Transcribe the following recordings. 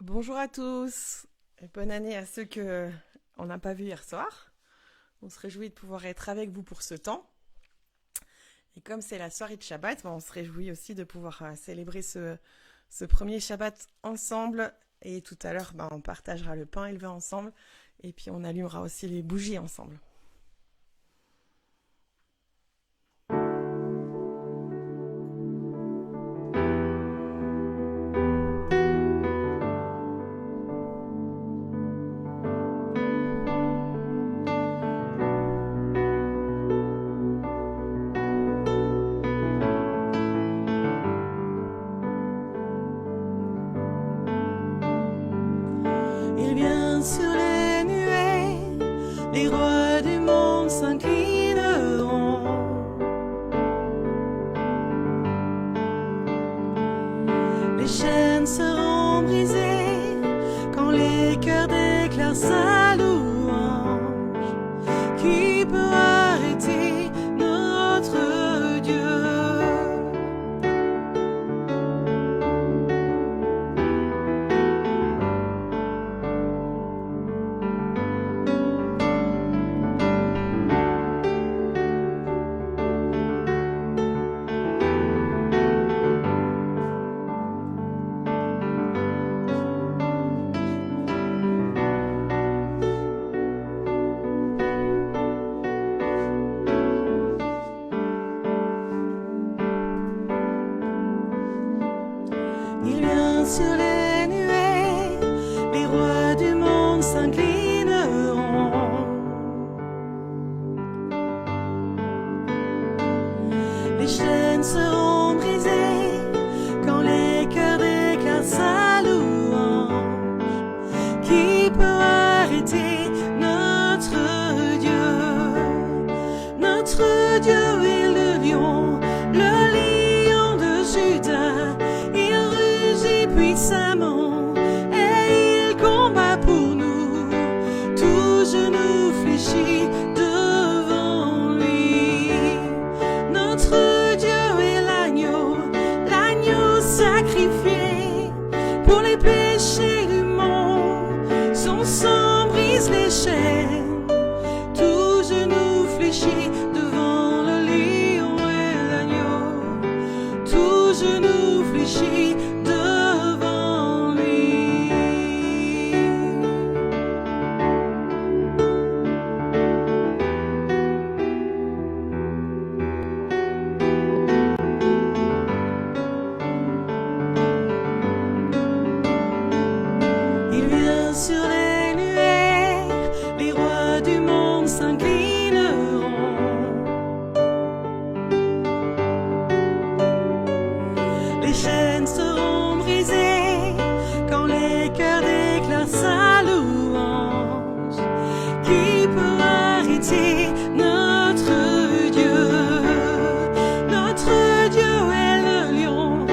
Bonjour à tous et bonne année à ceux que on n'a pas vus hier soir. On se réjouit de pouvoir être avec vous pour ce temps. Et comme c'est la soirée de Shabbat, on se réjouit aussi de pouvoir célébrer ce premier Shabbat ensemble. Et tout à l'heure, on partagera le pain élevé ensemble et puis on allumera aussi les bougies ensemble. Il vient sur les nuées, les rois du monde s'inclineront. Les chaînes seront brisées quand les cœurs déclarent sa louange. Qui peut arrêter notre Dieu? Il vient sur les nuées, les rois du monde s'inclineront. Les chaînes seront brisées quand les cœurs déclarent sa louange. Qui peut arrêter notre Dieu? Notre Dieu est le lion de Juda. Puissamment, et il combat pour nous. Tout genou fléchit devant lui. Notre Dieu est l'agneau sacrifié pour les péchés du monde. Son sang brise les chaînes. Tout genou fléchit devant le lion et l'agneau. Tout genou fléchit devant lui. Il vient sur les nuées, les rois du monde s'inclineront. Les chaînes seront brisées quand les cœurs déclarent sa louange. Qui peut arrêter notre Dieu? Notre Dieu est le lion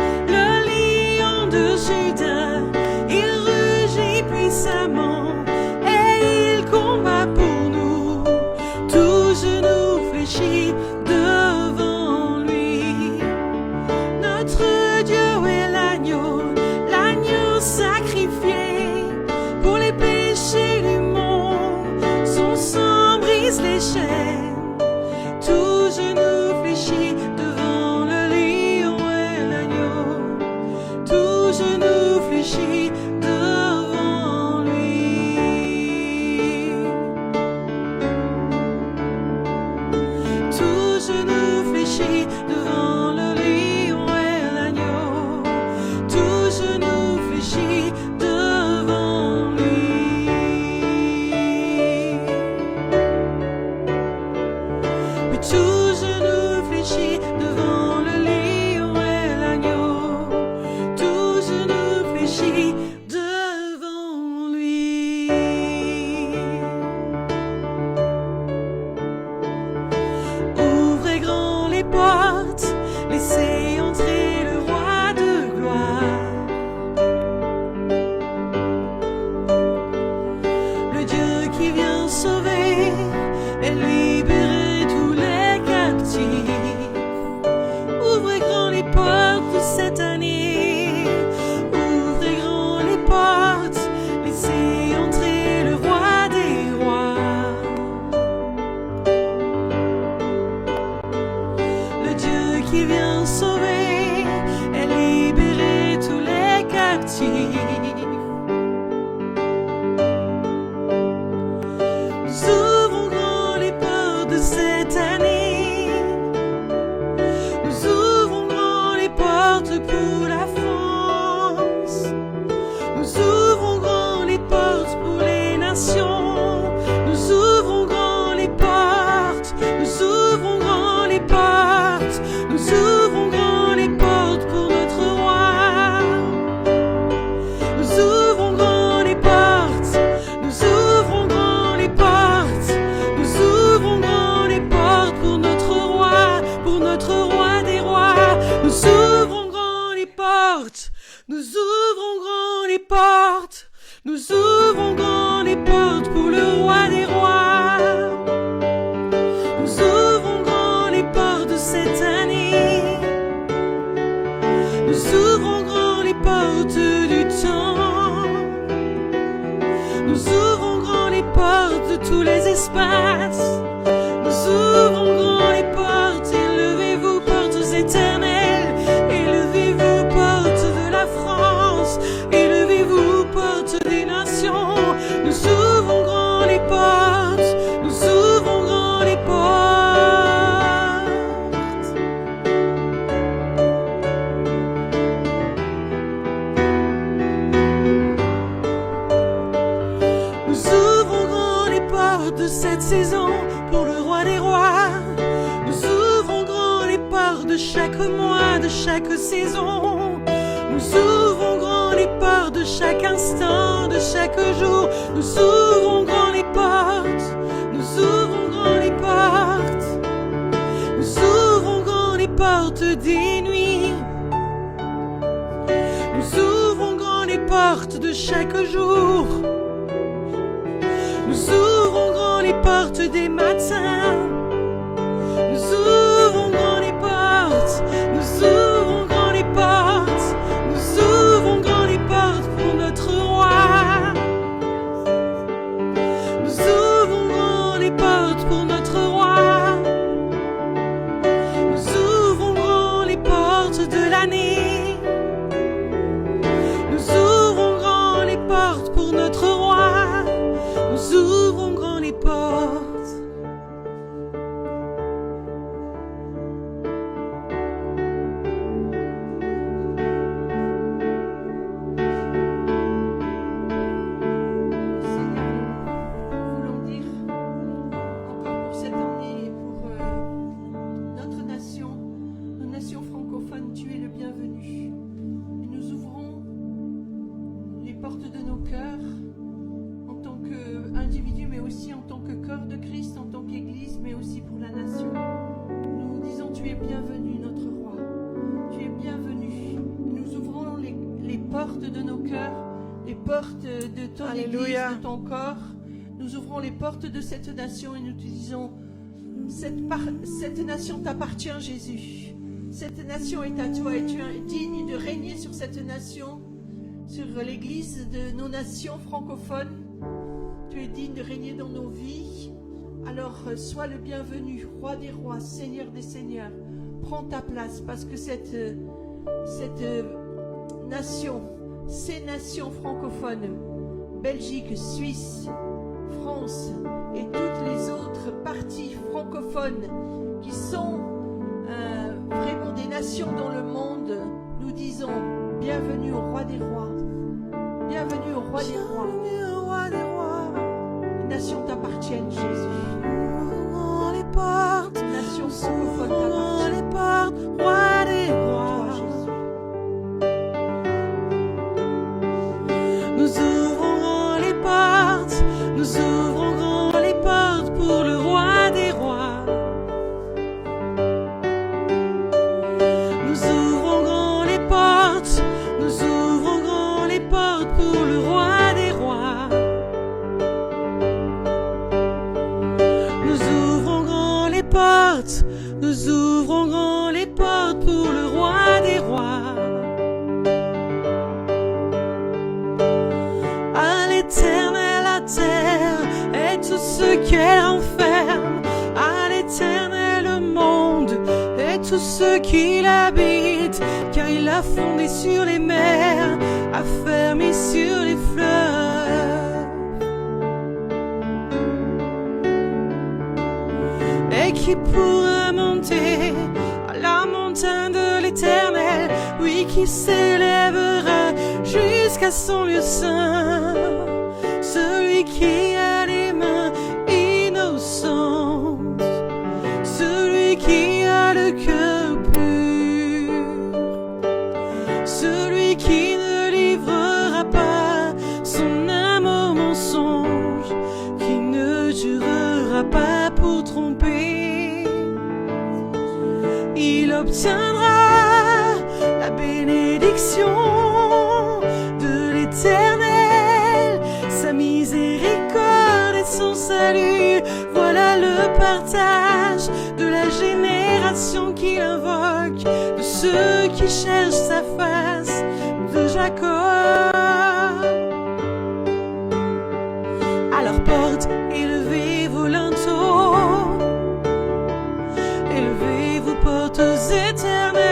de Juda. Il rugit puissamment et il combat pour nous. Tout genou fléchit devant lui. Notre Dieu est l'agneau sacrifié pour les péchés du monde. Son sang brise les chaînes. Tout genou fléchit devant le lion et l'agneau. Tout genou fléchit devant lui. Tout genou fléchit devant le lion et l'agneau. Tout genou fléchit devant lui. Oui, tout genou fléchit devant le lion et l'agneau. Tout genou fléchit devant lui. Ouvrez grand les portes, laissez entrer le roi de gloire. Le Dieu qui vient sauver et libérer tous les captifs. Ouvrez grand les portes de cette année. Ouvrez grand les portes. portes, nous ouvrons grand les portes, nous ouvrons grand les portes pour le roi des rois. Nous ouvrons grand les portes de cette année, nous ouvrons grand les portes du temps, nous ouvrons grand les portes de tous les espaces, nous ouvrons grand les portes, élevez-vous portes éternelles, élevez-vous portes de la France, élevez-vous portes des nations, nous ouvrons grand les portes, nous ouvrons grand les portes. Nous ouvrons grand les portes de cette saison pour le roi des rois. Nous ouvrons grand les portes de chaque mois, de chaque saison. Nous ouvrons grand les portes de chaque instant, de chaque jour. Nous ouvrons grand les portes, nous ouvrons grand les portes. Nous ouvrons grand les portes des nuits. Nous ouvrons grand les portes de chaque jour. Nous ouvrons grand les portes des matins. Nous ouvrons grand les portes. Nous ouvrons grand les portes. Nous ouvrons grand les portes pour notre roi. Nous ouvrons grand les portes pour notre roi. Nous ouvrons grand les portes de l'année. Nous ouvrons grand les portes pour notre roi. Nous ouvrons grand les portes. Alléluia. De ton corps, nous ouvrons les portes de cette nation et nous te disons, cette nation t'appartient, Jésus. Cette nation est à toi et tu es digne de régner sur cette nation, sur l'église de nos nations francophones. Tu es digne de régner dans nos vies. Alors sois le bienvenu, roi des rois, seigneur des seigneurs. Prends ta place parce que cette nation, ces nations francophones, Belgique, Suisse, France et toutes les autres parties francophones qui sont vraiment des nations dans le monde, nous disons bienvenue au roi des rois. Bienvenue au roi des rois. Les nations t'appartiennent, Jésus. Les portes, les nations francophones t'appartiennent. Les portes, roi des rois. Nous ouvrons les portes, nous ouvrons grand les portes pour le roi des rois. Nous ouvrons grand les portes, nous ouvrons grand les portes pour le roi des rois. Nous ouvrons grand les portes, nous ouvrons grand les portes pour le roi des rois. L'éternel, la terre et tout ce qu'elle renferme, à l'éternel le monde et tout ce qui l'habite, car il a fondé sur les mers, a fermé sur les fleuves. Et qui pourra monter à la montagne de l'éternel, oui, qui s'élèvera jusqu'à son lieu saint. Celui qui a les mains innocentes, celui qui a le cœur pur, celui qui ne livrera pas son âme au mensonge, qui ne jurera pas pour tromper. Il obtiendra la bénédiction bénédiction de l'Éternel, sa miséricorde et son salut. Voilà le partage de la génération qui l'invoque, de ceux qui cherchent sa face, de Jacob. Alors porte, élevez vos linteaux, élevez-vous portes éternelles,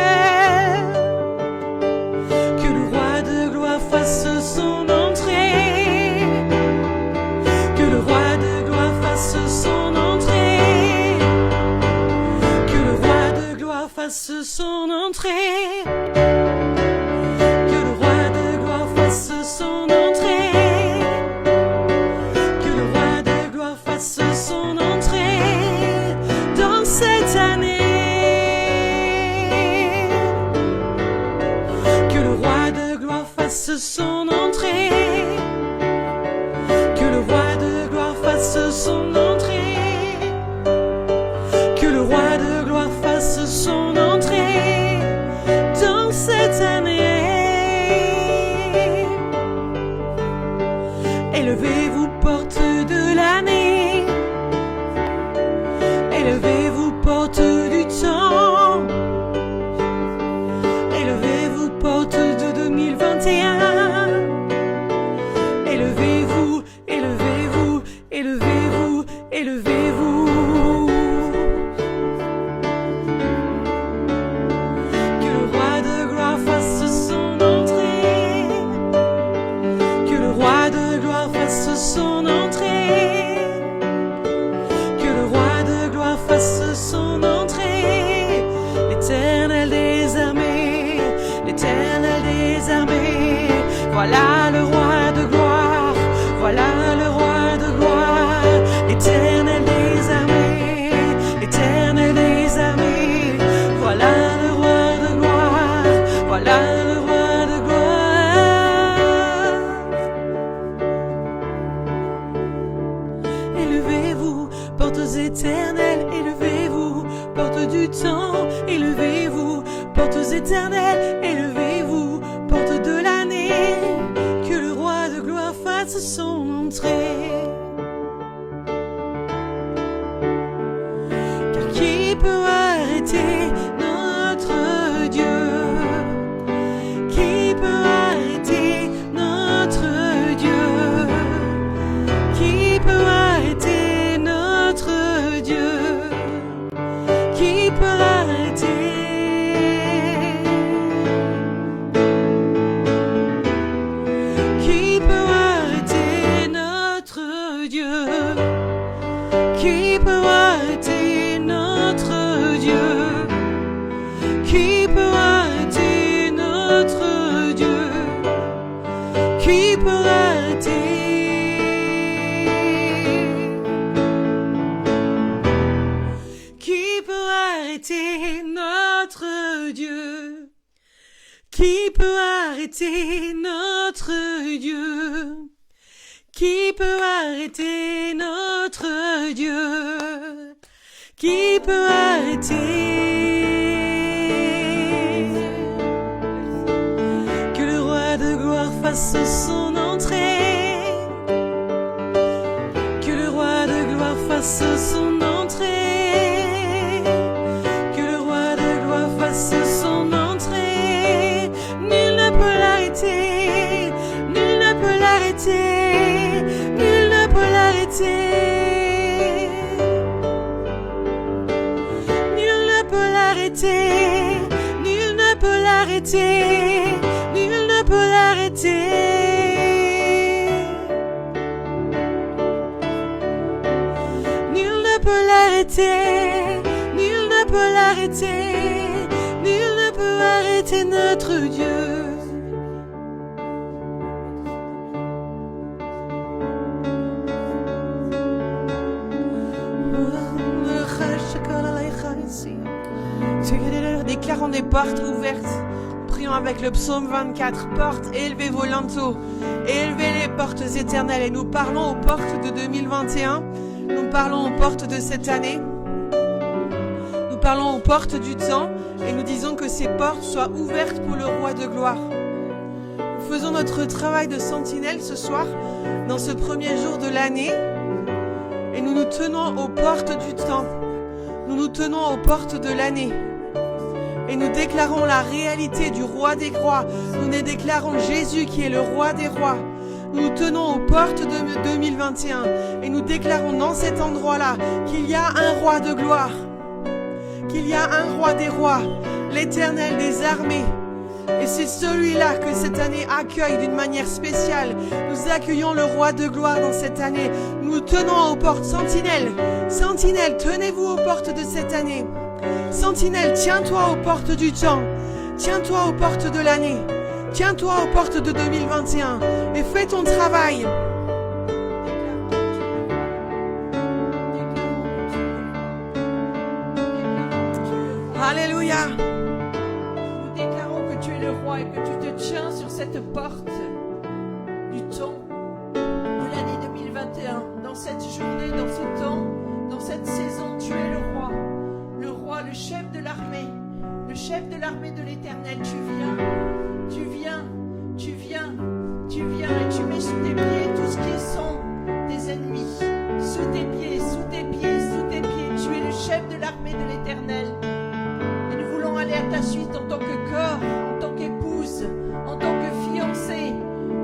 que le roi de gloire fasse son entrée, que le roi de gloire fasse son entrée, que le roi de gloire fasse son entrée, que le roi de gloire fasse son entrée, que le roi de gloire fasse son entrée dans cette année, que le roi de gloire fasse son entrée, que le roi de gloire fasse son entrée, que le roi de gloire fasse son entrée dans cette année. Élevez-vous portes de l'année, élevez-vous portes du temps, élevez-vous portes de 2021, élevez-vous, élevez-vous, élevez-vous, élevez-vous. Que le roi de gloire fasse son entrée, que le roi de gloire fasse son entrée, que le roi de gloire fasse son entrée. L'Éternel des armées, l'Éternel des armées, voilà le roi de gloire, voilà le roi de gloire. L'Éternel des armées, l'Éternel des armées, voilà le roi de gloire, voilà le roi de gloire. Élevez-vous, portes éternelles, élevez-vous, portes du temps, élevez-vous, portes éternelles, élevez-vous, portes de l'année, que le roi de gloire fasse son entrée. Car qui peut arrêter notre Dieu? Qui peut arrêter notre Dieu? Qui peut arrêter notre Dieu? Qui peut arrêter? Qui peut arrêter notre Dieu? Qui peut arrêter notre Dieu? Qui peut arrêter notre Dieu? Qui peut arrêter? Qui peut arrêter notre Dieu? Qui peut arrêter notre Dieu? Qui peut arrêter notre Dieu? Qui peut arrêter? Que le roi de gloire fasse son entrée, que le roi de gloire fasse son entrée, que le roi de gloire fasse son entrée. Nul ne peut l'arrêter, nul ne peut l'arrêter, nul ne peut l'arrêter. Nul ne peut l'arrêter, nul ne peut l'arrêter, nul ne peut l'arrêter. Nul ne peut l'arrêter, nul ne peut l'arrêter, nul ne peut arrêter notre Dieu. Déclarons des portes ouvertes. Prions avec le psaume 24. Portes, élevez vos linteaux, élevez les portes éternelles. Et nous parlons aux portes de 2021. Nous parlons aux portes de cette année. Nous parlons aux portes du temps. Et nous disons que ces portes soient ouvertes pour le roi de gloire. Nous faisons notre travail de sentinelle ce soir, dans ce premier jour de l'année. Et nous nous tenons aux portes du temple. Nous nous tenons aux portes de l'année. Et nous déclarons la réalité du roi des rois. Nous déclarons Jésus qui est le roi des rois. Nous nous tenons aux portes de 2021. Et nous déclarons dans cet endroit-là qu'il y a un roi de gloire. Qu'il y a un roi des rois, l'Éternel des armées. Et c'est celui-là que cette année accueille d'une manière spéciale. Nous accueillons le roi de gloire dans cette année. Nous tenons aux portes. Sentinelle, sentinelle, tenez-vous aux portes de cette année. Sentinelle, tiens-toi aux portes du temps. Tiens-toi aux portes de l'année. Tiens-toi aux portes de 2021 et fais ton travail. Alléluia. Nous déclarons que tu es le roi et que tu te tiens sur cette porte du temps de l'année 2021. Dans cette journée, dans ce temps, dans cette saison, tu es le roi. Le roi, le chef de l'armée. Le chef de l'armée de l'Éternel. Tu viens, tu viens, tu viens, tu viens et tu mets sous tes pieds tout ce qui sont tes ennemis. Sous tes pieds, sous tes pieds, sous tes pieds. Tu es le chef de l'armée de l'Éternel. Aller à ta suite en tant que corps, en tant qu'épouse, en tant que fiancée.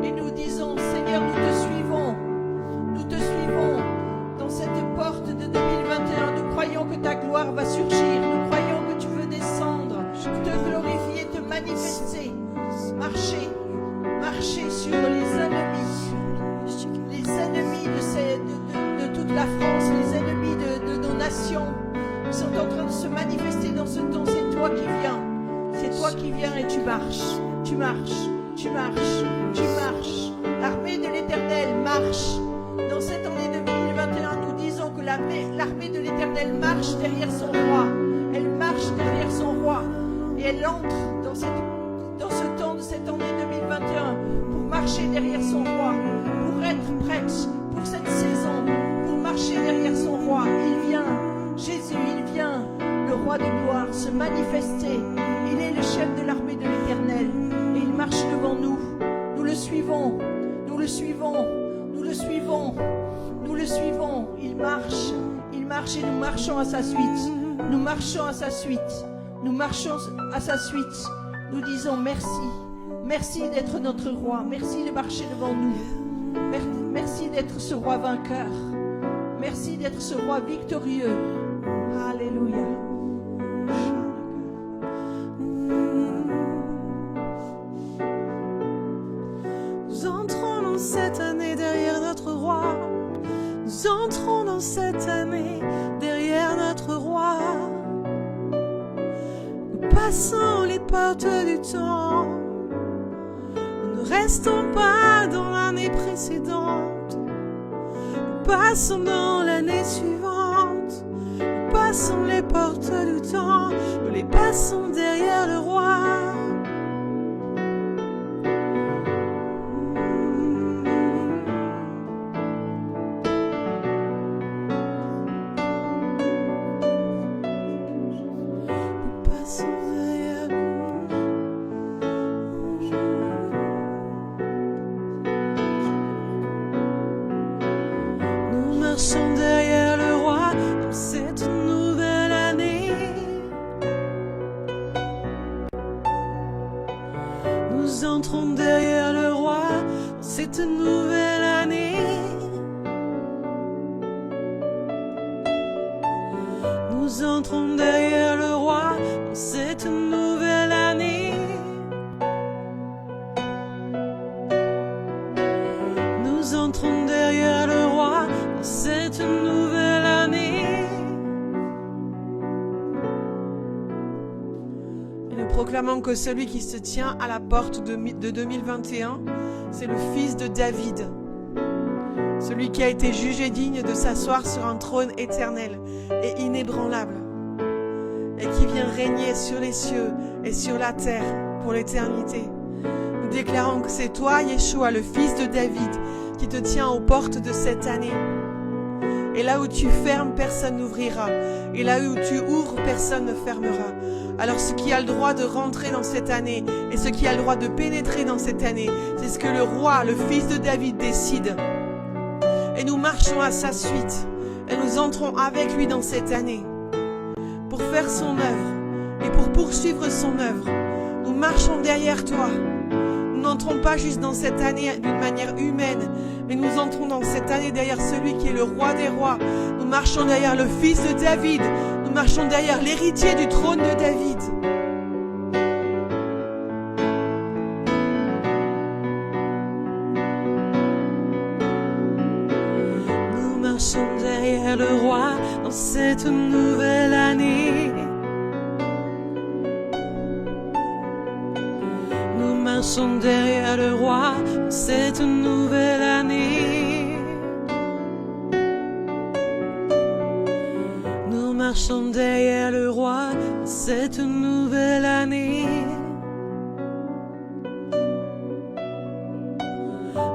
Et nous disons, Seigneur, nous te suivons dans cette porte de 2021. Nous croyons que ta gloire va surgir, nous croyons que tu veux descendre, te glorifier, te manifester, marcher sur les ennemis de toute la France, les ennemis de nos nations. Ils sont en train de se manifester dans ce temps. C'est toi qui viens. C'est toi qui viens et tu marches. Tu marches. Tu marches. Tu marches. L'armée de l'Éternel marche. Dans cette année 2021, nous disons que l'armée de l'Éternel marche derrière son roi. Elle marche derrière son roi. Et elle entre dans ce temps de cette année 2021 pour marcher derrière son roi. Pour être prête pour cette saison. Pour marcher derrière son roi. Il vient. Jésus, il vient, le roi de gloire, se manifester. Il est le chef de l'armée de l'Éternel. Et il marche devant nous. Nous le suivons. Nous le suivons. Nous le suivons. Nous le suivons. Il marche et nous marchons à sa suite. Nous marchons à sa suite. Nous marchons à sa suite. Nous disons merci. Merci d'être notre roi. Merci de marcher devant nous. Merci d'être ce roi vainqueur. Merci d'être ce roi victorieux. Alléluia. Nous entrons dans cette année derrière notre roi. Nous entrons dans cette année derrière notre roi. Nous passons les portes du temps. Nous ne restons pas dans l'année précédente. Nous passons dans l'année suivante. Nous passons les portes du temps. Nous les passons derrière le roi. Nous entrons derrière le roi dans cette nouvelle année. Nous entrons derrière le roi dans cette nouvelle année. Nous entrons derrière le roi dans cette nouvelle année. Et nous proclamons que celui qui se tient à la porte de 2021, c'est le fils de David. Celui qui a été jugé digne de s'asseoir sur un trône éternel et inébranlable, et qui vient régner sur les cieux et sur la terre pour l'éternité. Nous déclarons que c'est toi, Yeshua, le fils de David, qui te tient aux portes de cette année. Et là où tu fermes, personne n'ouvrira. Et là où tu ouvres, personne ne fermera. Alors ce qui a le droit de rentrer dans cette année et ce qui a le droit de pénétrer dans cette année, c'est ce que le roi, le fils de David, décide. Et nous marchons à sa suite. Et nous entrons avec lui dans cette année pour faire son œuvre et pour poursuivre son œuvre. Nous marchons derrière toi. Nous n'entrons pas juste dans cette année d'une manière humaine, mais nous entrons dans cette année derrière celui qui est le roi des rois. Nous marchons derrière le fils de David. Nous marchons derrière l'héritier du trône de David. Nous marchons derrière le roi dans cette nouvelle année. Nous marchons derrière le roi dans cette nouvelle année. Nous marchons derrière le roi dans cette nouvelle année.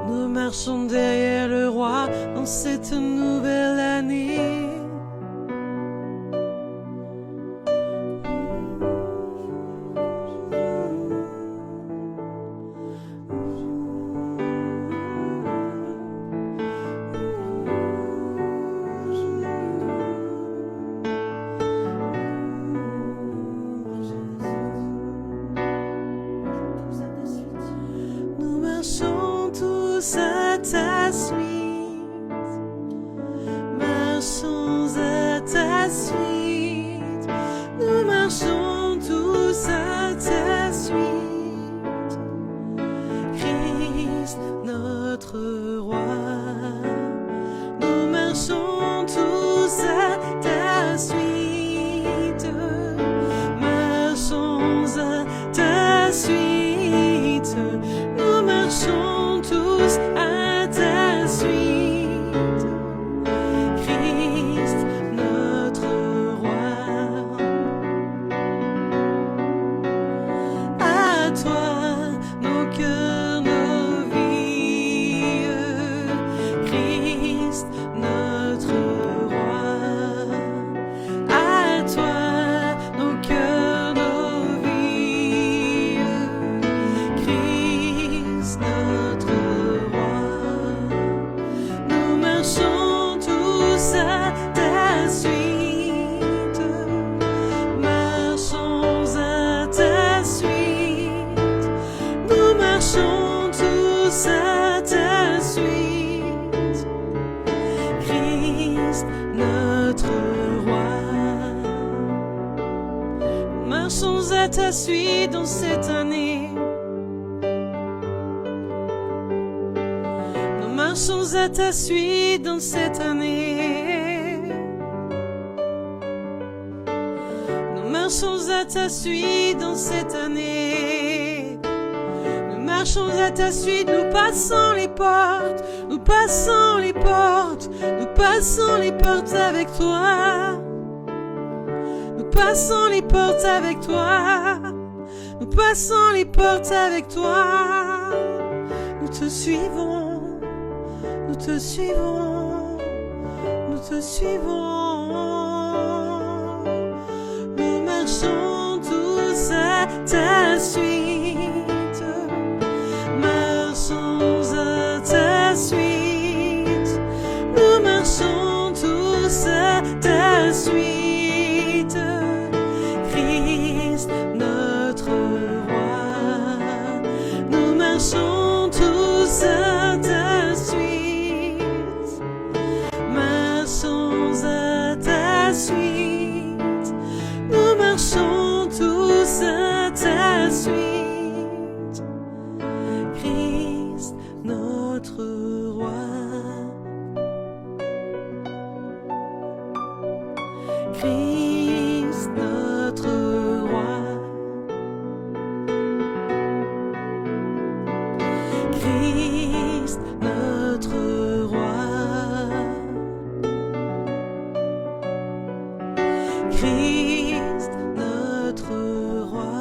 Nous marchons derrière le roi dans cette nouvelle année. Nous marchons tous à ta suite. Marchons à ta suite. Nous marchons tous à ta suite. Christ, notre roi. Nous marchons tous à ta suite. Marchons à ta suite. Nous marchons tous à ta suite. Christ, notre roi. À toi, nos cœurs, nos vies. Christ, notre roi. À toi, nos cœurs, nos vies. Christ, notre roi. Nous marchons tous à ta suite. Marchons à ta suite. Nous marchons tous à ta suite. Christ, notre roi. Nous marchons à ta suite dans cette année. Nous marchons à ta suite dans cette année. Nous marchons à ta suite dans cette année. Nous marchons à ta suite, nous passons les portes, nous passons les portes, nous passons les portes avec toi. Nous passons les portes avec toi. Nous passons les portes avec toi. Nous te suivons, nous te suivons, nous te suivons. Nous marchons tous à ta suite. Marchons à ta suite. Nous marchons tous à ta suite. Christ, notre roi. Nous marchons tous à ta suite. Marchons à ta suite. Nous marchons tous à ta suite. Christ, notre roi. Christ, notre roi. Christ, notre roi. Christ, notre roi.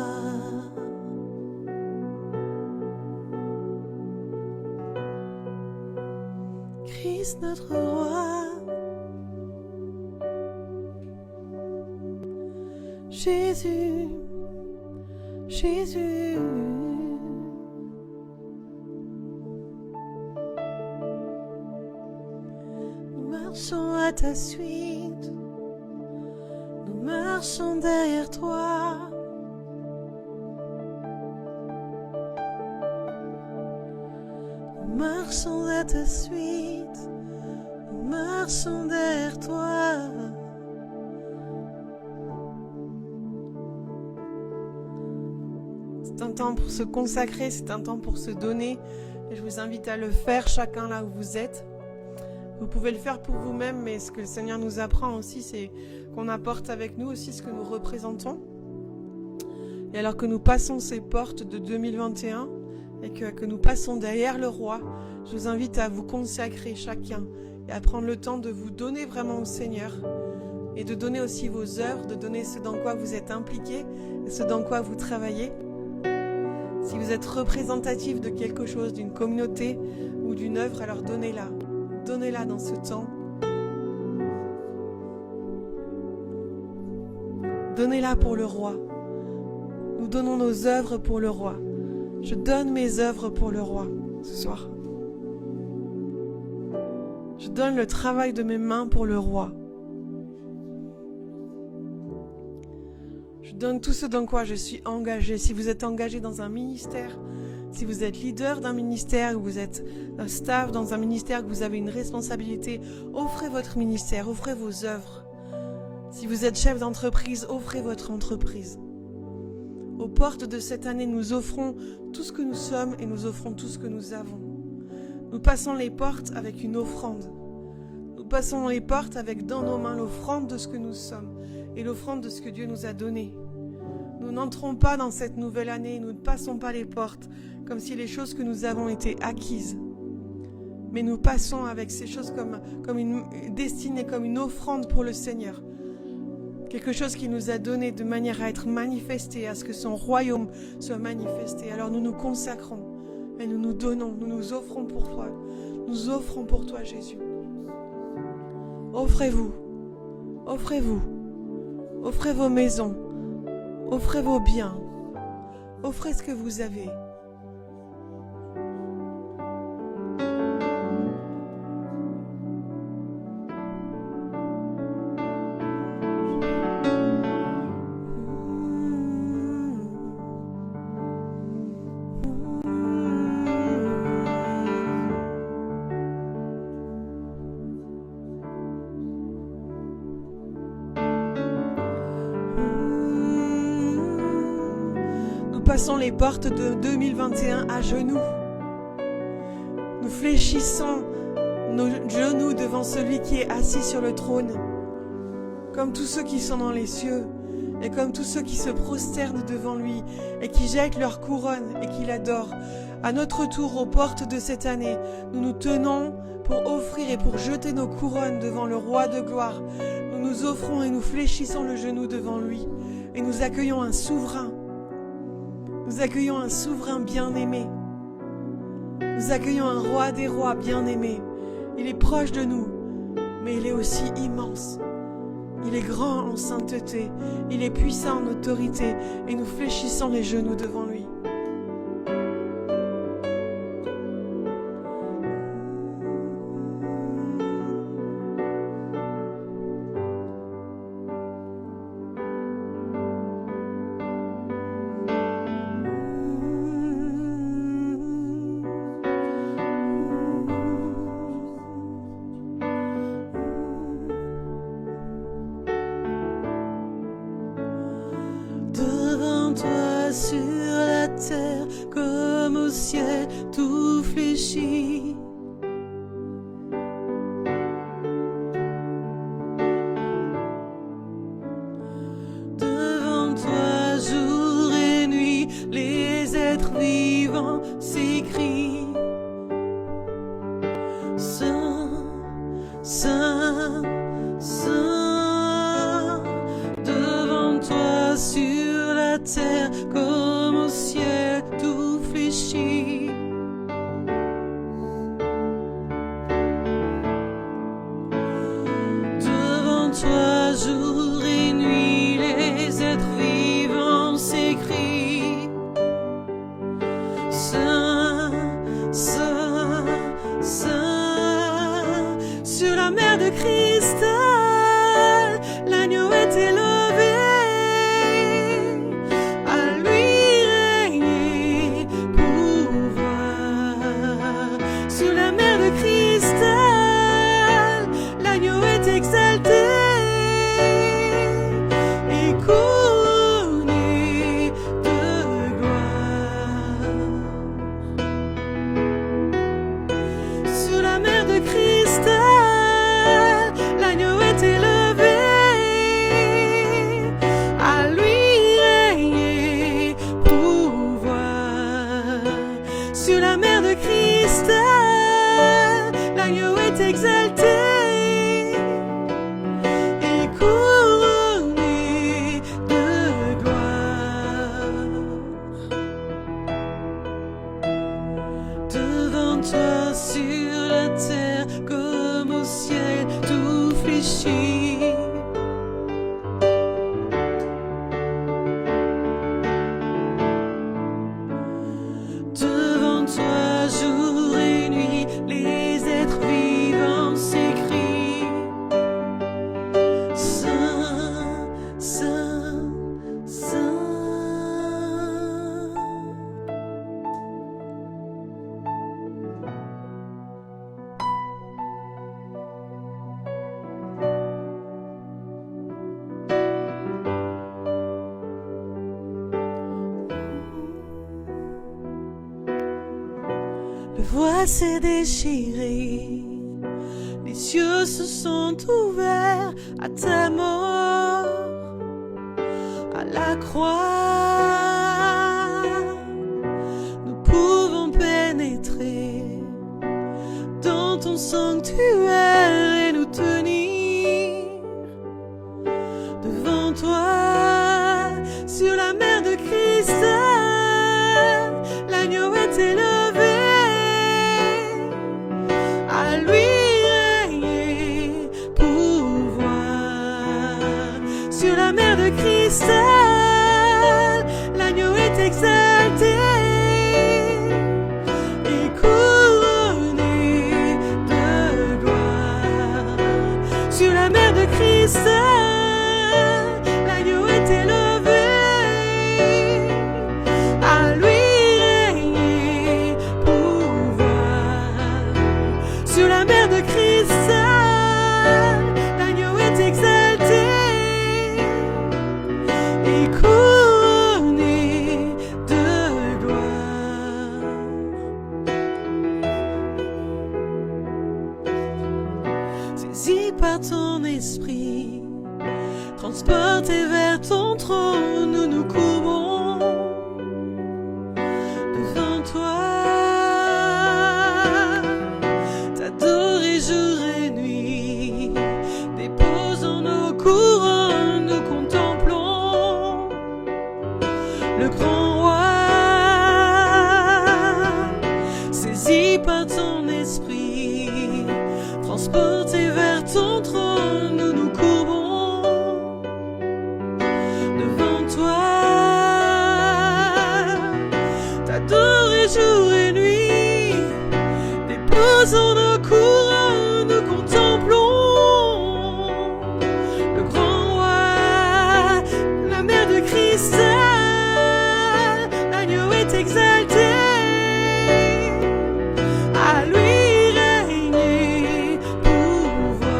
Christ, notre roi. Jésus, Jésus. Nous marchons à ta suite, nous marchons derrière toi. Nous marchons à ta suite, nous marchons derrière toi. C'est un temps pour se consacrer, c'est un temps pour se donner. Et je vous invite à le faire chacun là où vous êtes. Vous pouvez le faire pour vous-même, mais ce que le Seigneur nous apprend aussi, c'est qu'on apporte avec nous aussi ce que nous représentons. Et alors que nous passons ces portes de 2021 et que nous passons derrière le roi, je vous invite à vous consacrer chacun et à prendre le temps de vous donner vraiment au Seigneur et de donner aussi vos œuvres, de donner ce dans quoi vous êtes impliqués et ce dans quoi vous travaillez. Si vous êtes représentatif de quelque chose, d'une communauté ou d'une œuvre, alors donnez-la. Donnez-la dans ce temps. Donnez-la pour le roi. Nous donnons nos œuvres pour le roi. Je donne mes œuvres pour le roi ce soir. Je donne le travail de mes mains pour le roi. Je donne tout ce dans quoi je suis engagée. Si vous êtes engagé dans un ministère, si vous êtes leader d'un ministère, ou vous êtes un staff dans un ministère, que vous avez une responsabilité, offrez votre ministère, offrez vos œuvres. Si vous êtes chef d'entreprise, offrez votre entreprise. Aux portes de cette année, nous offrons tout ce que nous sommes et nous offrons tout ce que nous avons. Nous passons les portes avec une offrande. Nous passons les portes avec dans nos mains l'offrande de ce que nous sommes et l'offrande de ce que Dieu nous a donné. Nous n'entrons pas dans cette nouvelle année, nous ne passons pas les portes comme si les choses que nous avons étaient acquises. Mais nous passons avec ces choses comme une destinée, comme une offrande pour le Seigneur. Quelque chose qu'il nous a donné de manière à être manifesté, à ce que son royaume soit manifesté. Alors nous nous consacrons et nous nous donnons, nous nous offrons pour toi. Nous offrons pour toi, Jésus. Offrez-vous, offrez-vous, offrez vos maisons, offrez vos biens, offrez ce que vous avez. Passons les portes de 2021 à genoux. Nous fléchissons nos genoux devant celui qui est assis sur le trône, comme tous ceux qui sont dans les cieux et comme tous ceux qui se prosternent devant lui et qui jettent leur couronne et qui l'adorent. À notre tour, aux portes de cette année, nous nous tenons pour offrir et pour jeter nos couronnes devant le roi de gloire. Nous nous offrons et nous fléchissons le genou devant lui et nous accueillons un souverain. Nous accueillons un souverain bien-aimé. Nous accueillons un roi des rois bien-aimé. Il est proche de nous, mais il est aussi immense. Il est grand en sainteté, il est puissant en autorité, et nous fléchissons les genoux devant lui. Sur la terre comme au ciel, tout fléchit. Devant toi, jour et nuit, les êtres vivants s'écrient. Saint, Saint, Saint. Devant toi, sur la terre comme au ciel, tout fléchit. Devant toi, jour et nuit, les êtres de Christ, l'agneau est exalté et couronné de gloire. Devant toi sur la terre comme au ciel tout fléchit. Devant toi jour et nuit les êtres vivants s'écrient Saint, Saint, Saint. Le voile s'est déchiré, les cieux se sont ouverts à ta mort, à la croix. Nous pouvons pénétrer dans ton sanctuaire et nous tenir devant toi sur la mer de Christ. L'agneau est élevé. À lui régner, pouvoir sur la mer de Christ, l'agneau est exalté et couronné de gloire. Sur la mer de Christ, l'agneau est élevé. À lui régner, pouvoir sur la mer de Christ, l'agneau est exalté et couronné de gloire. Saisi par ton esprit, transporté vers ton trône, nous nous courbons devant toi. T'adorer jour et nuit, déposons nos couronnes, nous contemplons le grand roi. Saisi par ton esprit, transporté vers ton trône, nous nous courbons devant toi. T'adorer jour et nuit, déposons nos couronnes, nous contemplons le grand roi, la mère de Christ. L'agneau est exalté, à lui régner, pouvoir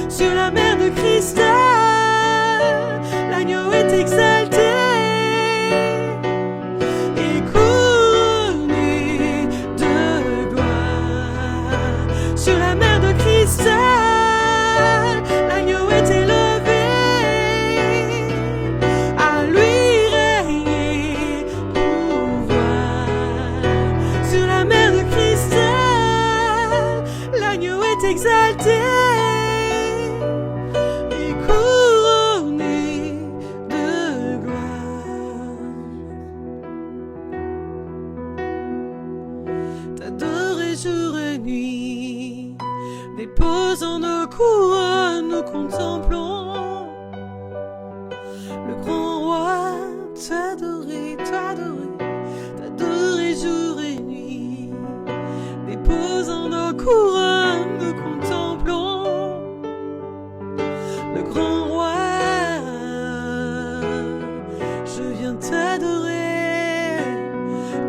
sur la mer de Christ. L'agneau est exalté et couronné de gloire. Sur la mer de Christ, l'agneau est élevé. À lui régner, pouvoir sur la mer de Christ, l'agneau est exalté et couronné de gloire. T'adorer jour et nuit, déposons nos couronnes, nous contemplons le grand roi. T'adorer, t'adorer, t'adorer jour et nuit, déposons nos couronnes, nous contemplons le grand roi. Je viens t'adorer,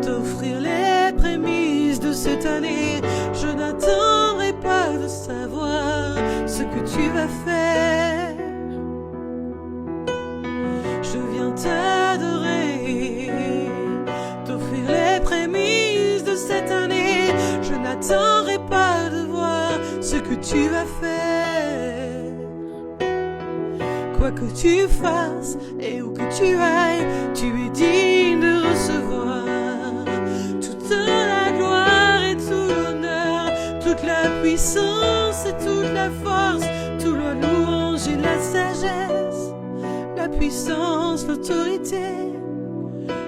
t'offrir les prémices de cette année. Je n'attendrai pas de savoir ce que tu vas faire. Je viens t'adorer, t'offrir les prémices de cette année. Je n'attendrai pas de voir ce que tu vas faire. Quoi que tu fasses et où que tu ailles, tu es digne de recevoir toute puissance, l'autorité.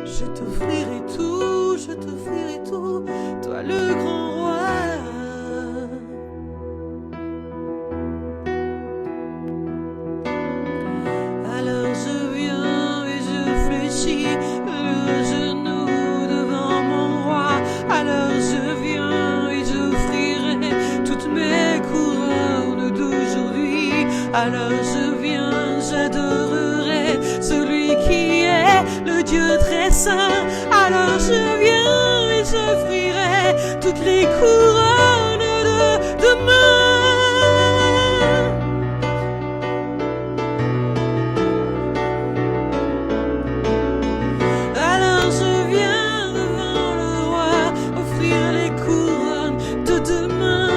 Je t'offrirai tout, toi le grand roi. Alors je viens et je fléchis le genou devant mon roi. Alors je viens et j'offrirai toutes mes couronnes d'aujourd'hui. Alors je viens, j'adorerai celui qui est le Dieu très saint. Alors je viens et j'offrirai toutes les couronnes de demain. Alors je viens devant le roi offrir les couronnes de demain.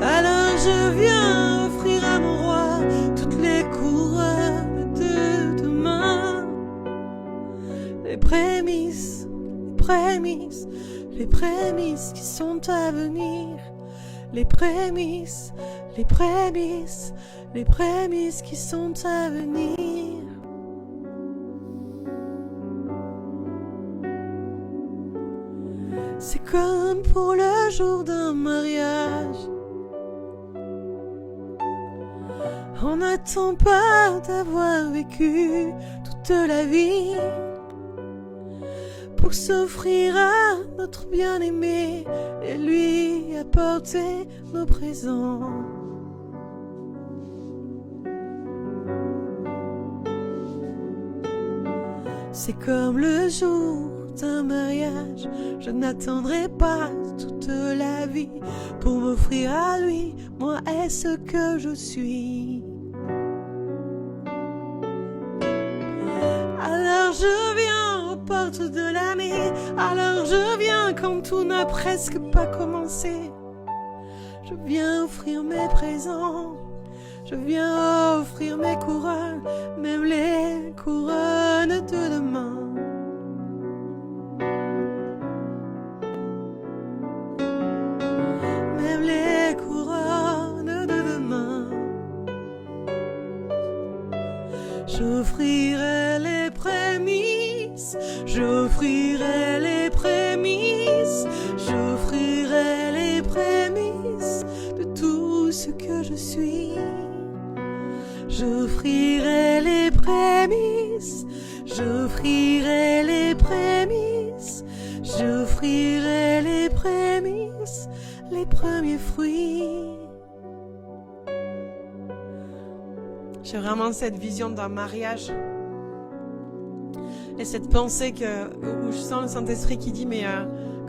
Alors je viens offrir à mon roi toutes les couronnes de demain. Les prémices, les prémices qui sont à venir. Les prémices qui sont à venir. C'est comme pour le jour d'un mariage. On n'attend pas d'avoir vécu toute la vie pour s'offrir à notre bien-aimé et lui apporter nos présents. C'est comme le jour d'un mariage, je n'attendrai pas toute la vie pour m'offrir à lui, moi est ce que je suis. Alors je viens aux portes de l'année, alors je viens quand tout n'a presque pas commencé. Je viens offrir mes présents, je viens offrir mes couronnes, même les couronnes de demain. Même les couronnes de demain. J'offrirai les prémices, j'offrirai les prémices, j'offrirai les prémices de tout ce que je suis. J'offrirai les prémices, j'offrirai les prémices, j'offrirai les prémices, les premiers fruits. J'ai vraiment cette vision d'un mariage et cette pensée où je sens le Saint-Esprit qui dit mais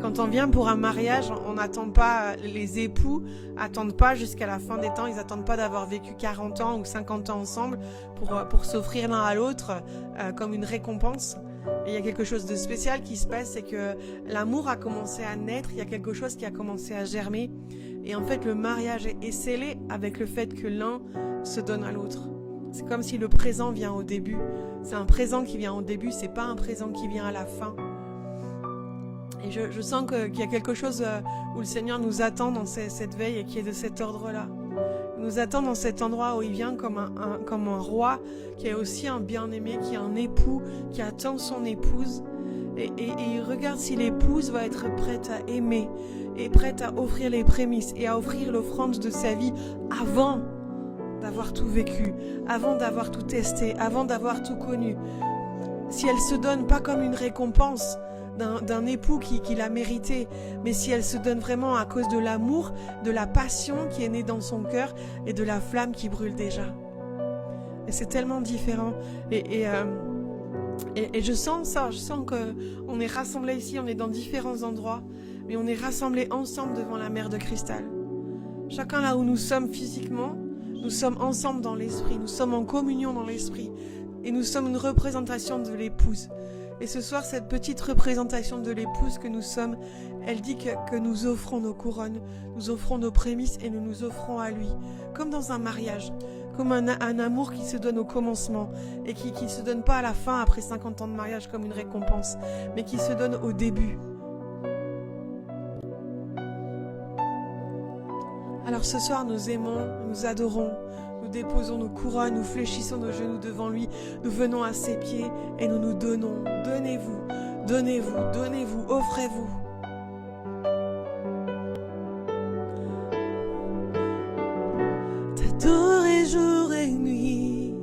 quand on vient pour un mariage, on n'attend pas, les époux attendent pas jusqu'à la fin des temps, ils attendent pas d'avoir vécu 40 ans ou 50 ans ensemble pour s'offrir l'un à l'autre comme une récompense. Et il y a quelque chose de spécial qui se passe, c'est que l'amour a commencé à naître, il y a quelque chose qui a commencé à germer et en fait le mariage est scellé avec le fait que l'un se donne à l'autre. C'est comme si le présent vient au début. C'est un présent qui vient au début, c'est pas un présent qui vient à la fin. Et je sens qu'il y a quelque chose où le Seigneur nous attend dans cette veille et qui est de cet ordre-là. Il nous attend dans cet endroit où il vient comme un roi qui est aussi un bien-aimé, qui est un époux, qui attend son épouse. Et il regarde si l'épouse va être prête à aimer et prête à offrir les prémices et à offrir l'offrande de sa vie avant d'avoir tout vécu, avant d'avoir tout testé, avant d'avoir tout connu. Si elle se donne pas comme une récompense d'un époux qui l'a mérité, mais si elle se donne vraiment à cause de l'amour, de la passion qui est née dans son cœur et de la flamme qui brûle déjà. Et c'est tellement différent. Et je sens ça, je sens qu'on est rassemblés ici, on est dans différents endroits, mais on est rassemblés ensemble devant la mer de cristal. Chacun là où nous sommes physiquement, nous sommes ensemble dans l'esprit, nous sommes en communion dans l'esprit et nous sommes une représentation de l'épouse. Et ce soir, cette petite représentation de l'épouse que nous sommes, elle dit que nous offrons nos couronnes, nous offrons nos prémices et nous nous offrons à lui, comme dans un mariage, comme un amour qui se donne au commencement et qui ne se donne pas à la fin après 50 ans de mariage comme une récompense, mais qui se donne au début. Alors Seigneur, ce soir nous aimons, nous adorons, nous déposons nos couronnes, nous fléchissons nos genoux devant lui, nous venons à ses pieds et nous nous donnons. Donnez-vous, donnez-vous, donnez-vous, offrez-vous. T'adorer jour et nuit,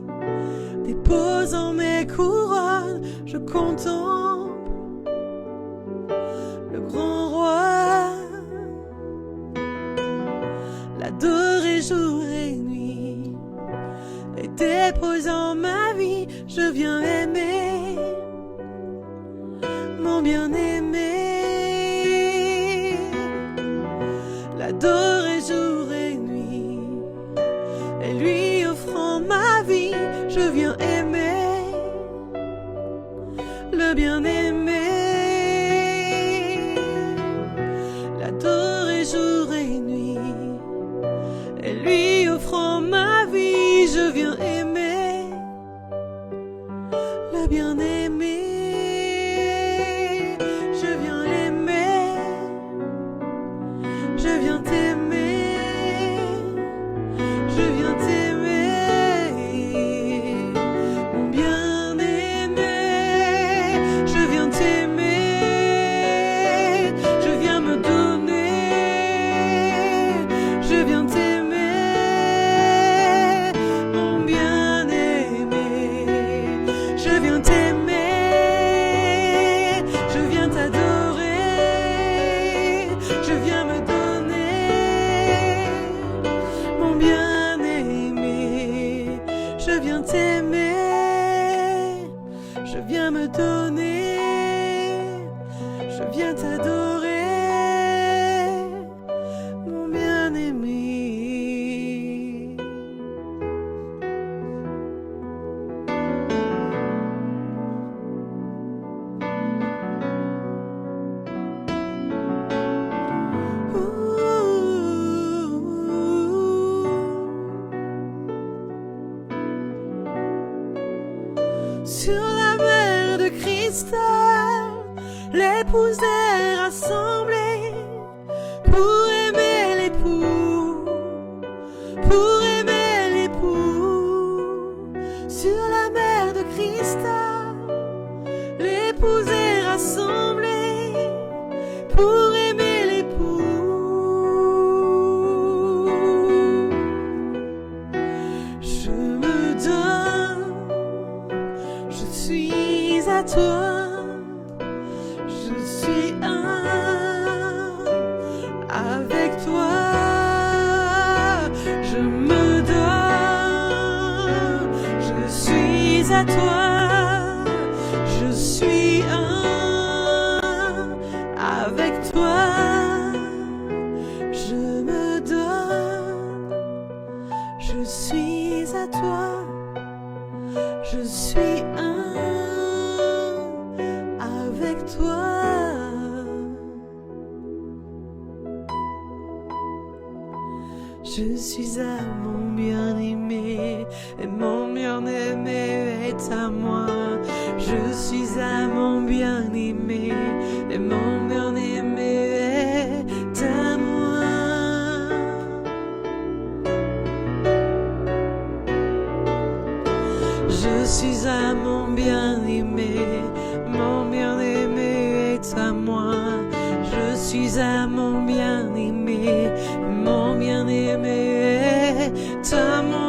déposant mes couronnes, je contemple le grand roi. L'adorer jour et nuit, et déposant ma vie, je viens aimer mon bien-aimé. L'adorer jour et nuit, et lui offrant ma vie, je viens aimer le bien-aimé. L'adorer jour et nuit, et lui offrant ma vie, je viens aimer le bien-aimé. Je viens l'aimer, je viens t'aimer, je viens t'aimer, mon bien-aimé. Je viens t'aimer, je viens me donner, je viens t'aimer, mon bien-aimé. Je viens t'aimer, je viens t'adorer, je viens me donner, mon bien-aimé. Je viens t'aimer, je viens me donner, je viens t'adorer, mon bien-aimé. Sur la mer de cristal, l'épouse est rassemblée pour aimer l'époux, pour aimer l'époux. Sur la mer de cristal, l'épouse est rassemblée pour aimer l'époux. Je me donne, je suis à toi, je suis un avec toi. Je me donne, je suis à toi, je suis un avec toi. Je me donne, je suis à toi, je suis un avec toi. Je suis à mon bien-aimé, et mon bien-aimé est à moi. Je suis à mon bien-aimé, et mon bien-aimé est à moi. Je suis à mon bien-aimé, mon bien-aimé est à moi. Je suis à mon bien-aimé, mon bien-aimé est à moi.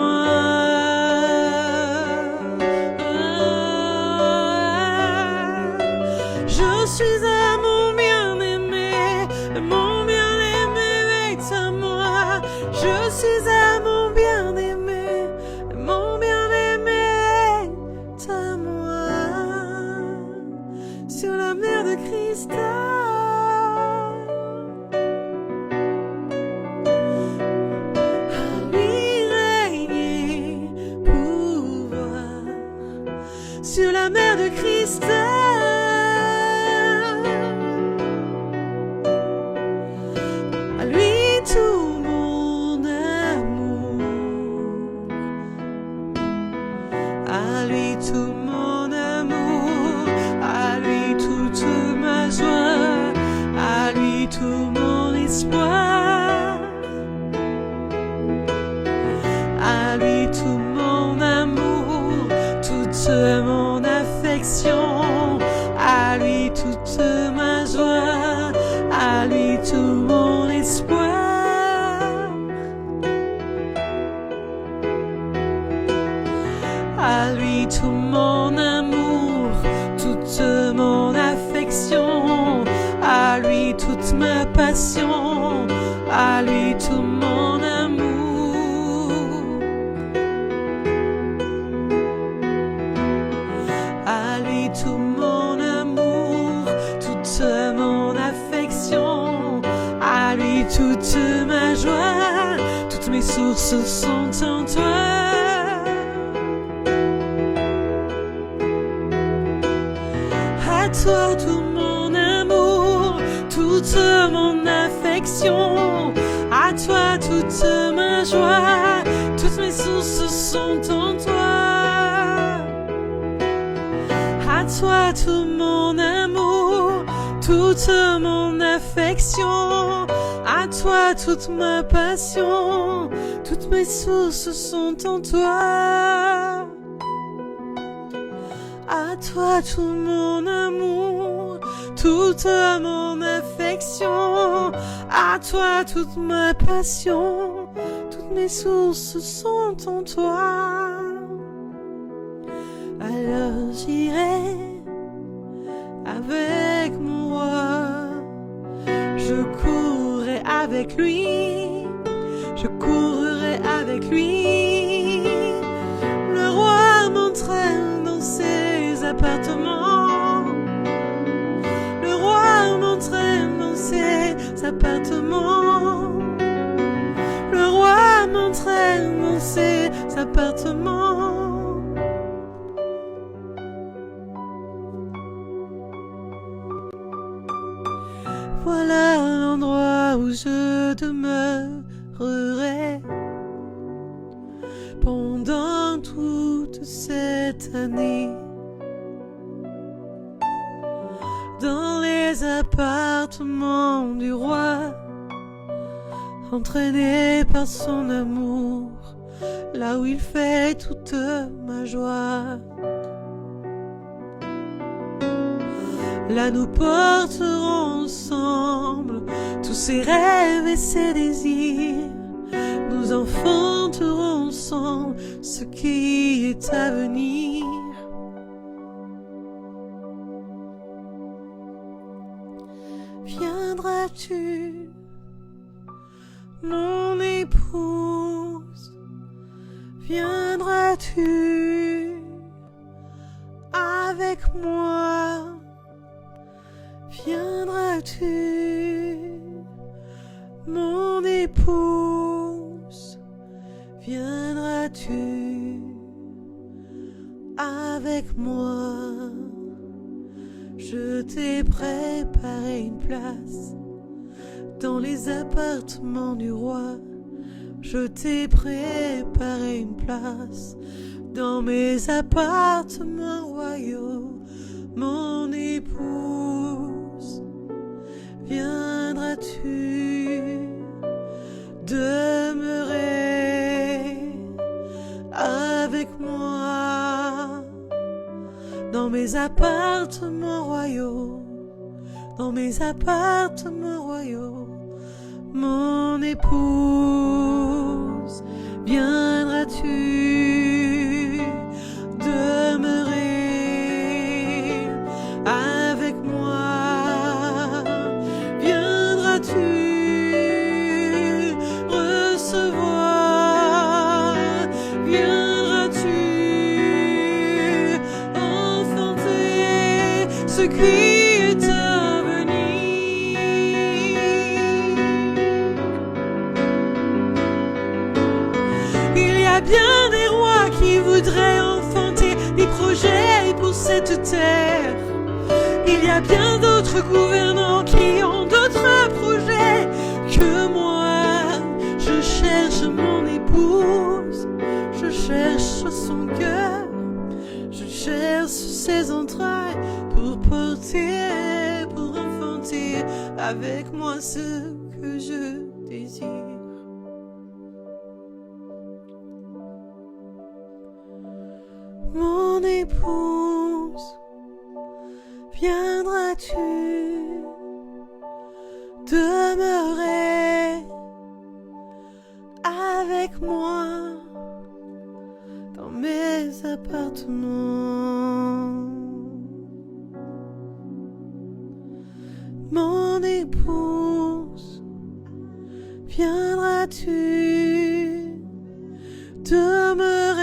Je suis à mon bien-aimé, mon bien-aimé est à moi. Je suis à mon bien-aimé, mon bien-aimé est à moi. Sur la mer de cristal, sur la mer de cristal, à lui tout mon amour, à lui tout mon amour, à lui toute ma joie, à lui tout mon espoir. mon affection, à lui toute ma joie, à lui tout mon espoir. À lui tout mon amour, toute mon affection, à lui toute ma passion, à lui tout mon amour. À lui tout mon amour, toute mon affection, à lui toute ma joie, toutes mes sources sont en toi. À toi tout mon amour, toute mon affection, à toi toute ma joie, toutes mes sources sont en toi. À toi tout mon amour, toute mon affection, à toi toute ma passion, toutes mes sources sont en toi. À toi tout mon amour, toute mon affection, à toi toute ma passion, toutes mes sources sont en toi. Alors j'irai avec mon roi, je courrai avec lui, je courrai avec lui. Le roi m'entraîne dans ses appartements, le roi m'entraîne dans ses appartements, le roi m'entraîne dans ses appartements. Voilà l'endroit où je demeurerai pendant toute cette année. Dans les appartements du roi, entraîné par son amour, là où il fait toute ma joie. Là nous porterons ensemble tous ses rêves et ses désirs. Nous enfanterons ensemble ce qui est à venir. Viendras-tu, mon épouse? Viendras-tu avec moi? Viendras-tu, mon épouse? Viendras-tu avec moi? Je t'ai préparé une place dans les appartements du roi. Je t'ai préparé une place dans mes appartements royaux. Mon épouse, viendras-tu demeurer avec moi dans mes appartements royaux, dans mes appartements royaux? Mon épouse, viendras-tu demeurer avec moi? Viendras-tu recevoir? Viendras-tu enfanter ce qui est à venir? Il y a bien des rois qui voudraient enfanter des projets pour cette terre. Il y a bien d'autres gouvernants qui ont d'autres projets que moi. Je cherche mon épouse, je cherche son cœur, je cherche ses entrailles pour porter, pour enfanter avec moi ce que je désire. mon épouse, viendras-tu demeurer avec moi dans mes appartements? Mon épouse, viendras-tu demeurer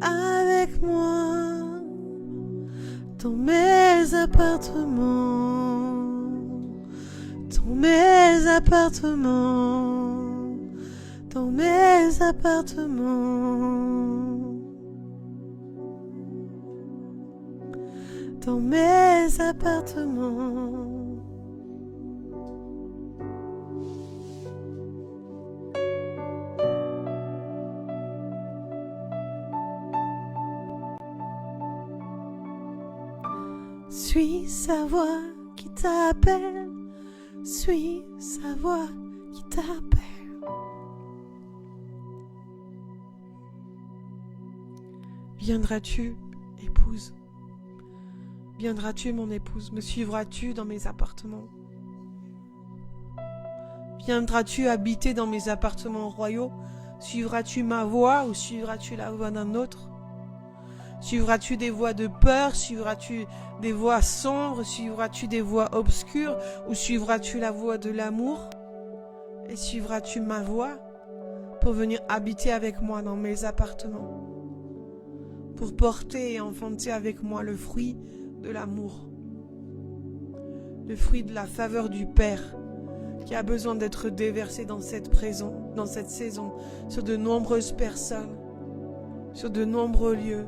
avec moi dans mes appartements, dans mes appartements, dans mes appartements, dans mes appartements. Suis sa voix qui t'appelle, suis sa voix qui t'appelle. Viendras-tu, épouse? Viendras-tu, mon épouse? Me suivras-tu dans mes appartements? Viendras-tu habiter dans mes appartements royaux? Suivras-tu ma voix ou suivras-tu la voix d'un autre? Suivras-tu des voix de peur? Suivras-tu des voix sombres? Suivras-tu des voix obscures? Ou suivras-tu la voix de l'amour? Et suivras-tu ma voix pour venir habiter avec moi dans mes appartements? Pour porter et enfanter avec moi le fruit de l'amour, le fruit de la faveur du Père qui a besoin d'être déversé dans cette saison, sur de nombreuses personnes, sur de nombreux lieux.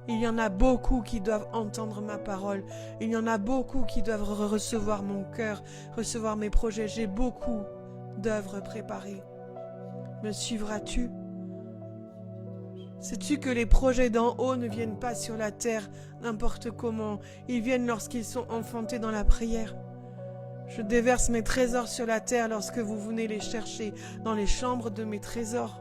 Il y en a beaucoup qui doivent entendre ma parole. Il y en a beaucoup qui doivent recevoir mon cœur, recevoir mes projets. J'ai beaucoup d'œuvres préparées. Me suivras-tu? Sais-tu que les projets d'en haut ne viennent pas sur la terre n'importe comment? Ils viennent lorsqu'ils sont enfantés dans la prière. Je déverse mes trésors sur la terre lorsque vous venez les chercher dans les chambres de mes trésors.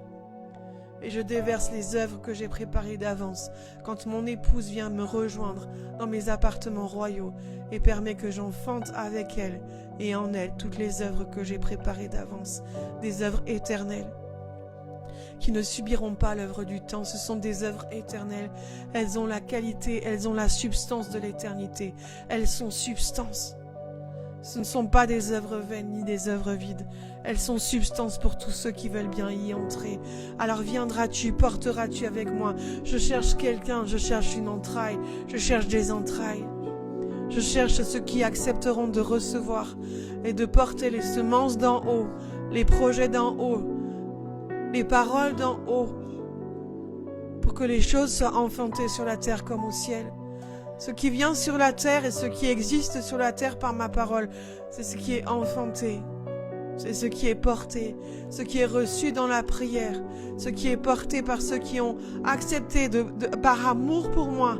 Et je déverse les œuvres que j'ai préparées d'avance quand mon épouse vient me rejoindre dans mes appartements royaux et permet que j'enfante avec elle et en elle toutes les œuvres que j'ai préparées d'avance, des œuvres éternelles qui ne subiront pas l'œuvre du temps. Ce sont des œuvres éternelles. Elles ont la qualité, elles ont la substance de l'éternité. Elles sont substance. Ce ne sont pas des œuvres vaines ni des œuvres vides. Elles sont substance pour tous ceux qui veulent bien y entrer. Alors viendras-tu, porteras-tu avec moi? Je cherche quelqu'un, je cherche une entraille, je cherche des entrailles. Je cherche ceux qui accepteront de recevoir et de porter les semences d'en haut, les projets d'en haut, les paroles d'en haut, pour que les choses soient enfantées sur la terre comme au ciel. Ce qui vient sur la terre et ce qui existe sur la terre par ma parole, c'est ce qui est enfanté, c'est ce qui est porté, ce qui est reçu dans la prière, ce qui est porté par ceux qui ont accepté par amour pour moi,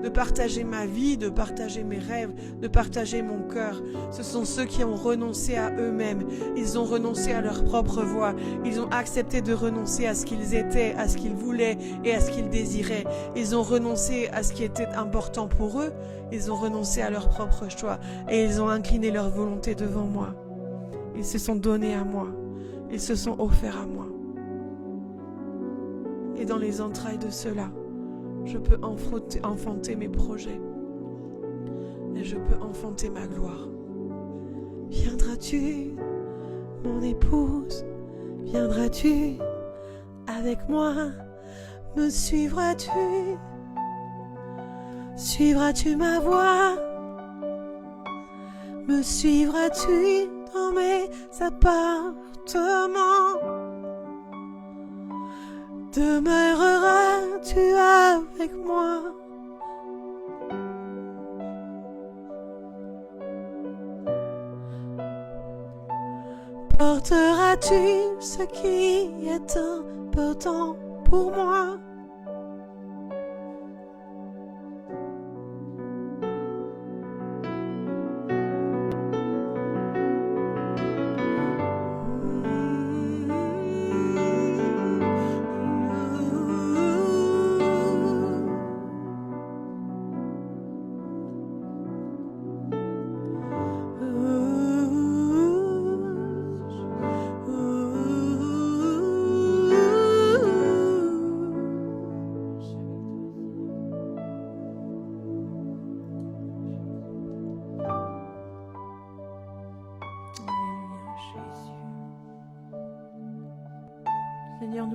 de partager ma vie, de partager mes rêves, de partager mon cœur. Ce sont ceux qui ont renoncé à eux-mêmes, ils ont renoncé à leur propre voix, ils ont accepté de renoncer à ce qu'ils étaient, à ce qu'ils voulaient et à ce qu'ils désiraient. Ils ont renoncé à ce qui était important pour eux, ils ont renoncé à leur propre choix et ils ont incliné leur volonté devant moi. Ils se sont donnés à moi, ils se sont offerts à moi. Et dans les entrailles de ceux-là, je peux enfanter mes projets et je peux enfanter ma gloire. Viendras-tu, mon épouse? Viendras-tu avec moi? Me suivras-tu? Suivras-tu ma voix? Me suivras-tu dans mes appartements? Demeureras-tu avec moi? Porteras-tu ce qui est important pour moi?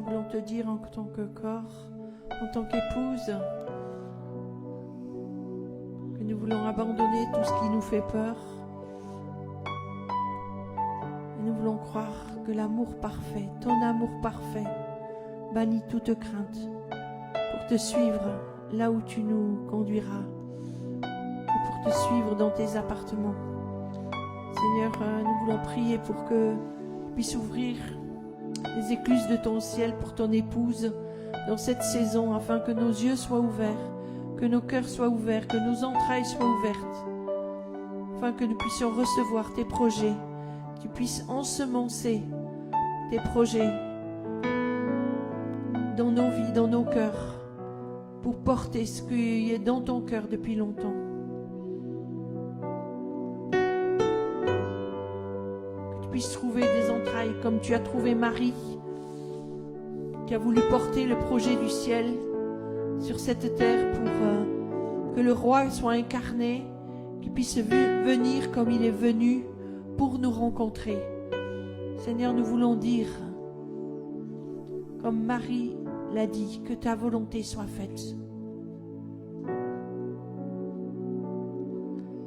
nous voulons te dire en tant que corps, en tant qu'épouse, que nous voulons abandonner tout ce qui nous fait peur. Et nous voulons croire que l'amour parfait, ton amour parfait, bannit toute crainte pour te suivre là où tu nous conduiras et pour te suivre dans tes appartements. Seigneur, nous voulons prier pour que tu puisses ouvrir les écluses de ton ciel pour ton épouse dans cette saison, afin que nos yeux soient ouverts, que nos cœurs soient ouverts, que nos entrailles soient ouvertes, afin que nous puissions recevoir tes projets, que tu puisses ensemencer tes projets dans nos vies, dans nos cœurs, pour porter ce qui est dans ton cœur depuis longtemps. Que tu puisses trouver des entrailles comme tu as trouvé Marie, qui a voulu porter le projet du ciel sur cette terre pour que le roi soit incarné, qu'il puisse venir comme il est venu pour nous rencontrer. Seigneur, nous voulons dire, comme Marie l'a dit, que ta volonté soit faite.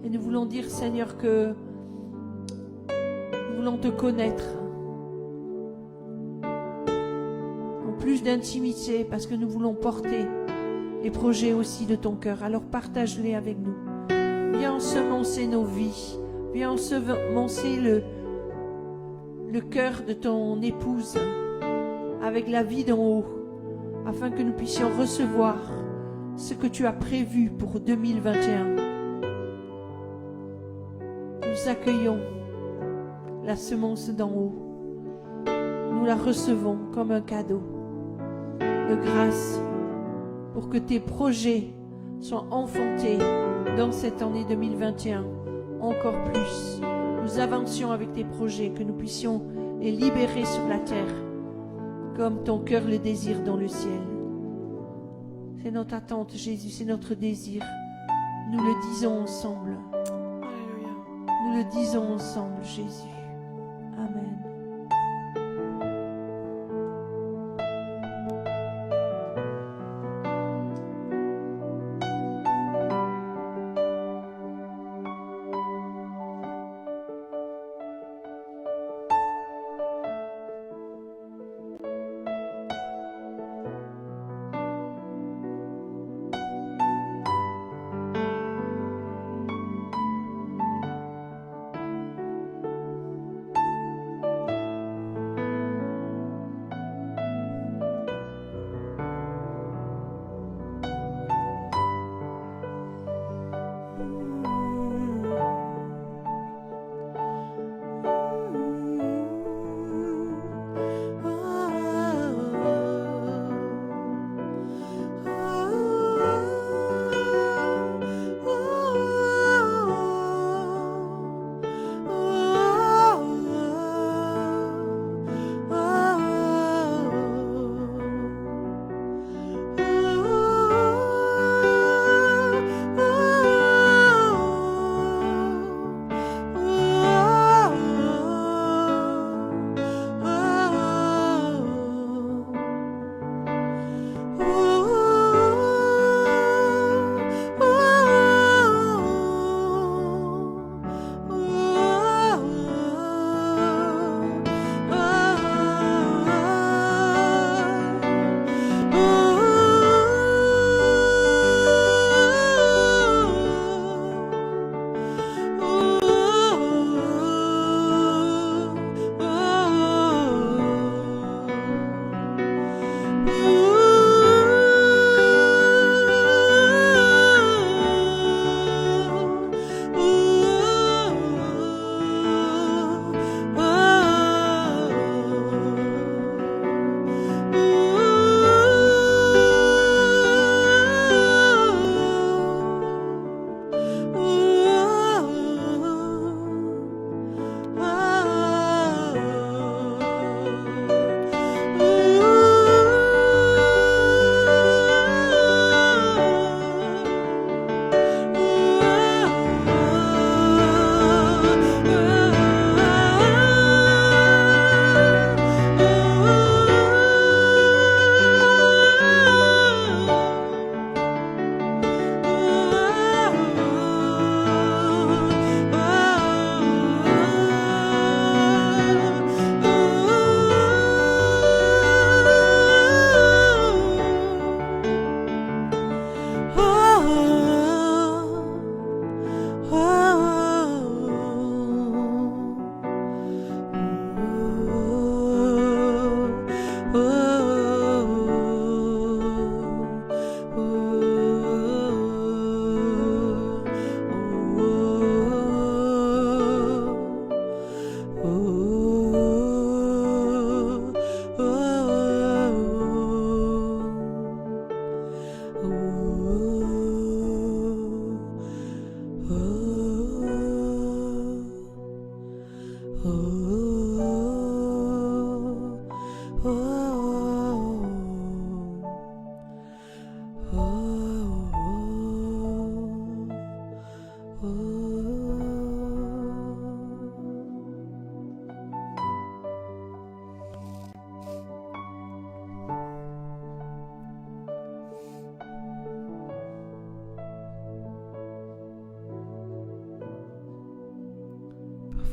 Et nous voulons dire, Seigneur, que nous voulons te connaître en plus d'intimité, parce que nous voulons porter les projets aussi de ton cœur. Alors partage-les avec nous. Viens ensemencer nos vies. Viens ensemencer le cœur de ton épouse avec la vie d'en haut, afin que nous puissions recevoir ce que tu as prévu pour 2021. Nous accueillons la semence d'en haut. Nous la recevons comme un cadeau de grâce pour que tes projets soient enfantés dans cette année 2021 encore plus. Nous avancions avec tes projets, que nous puissions les libérer sur la terre comme ton cœur le désire dans le ciel. C'est notre attente, Jésus, c'est notre désir. Nous le disons ensemble. Alléluia. Nous le disons ensemble, Jésus. Amen.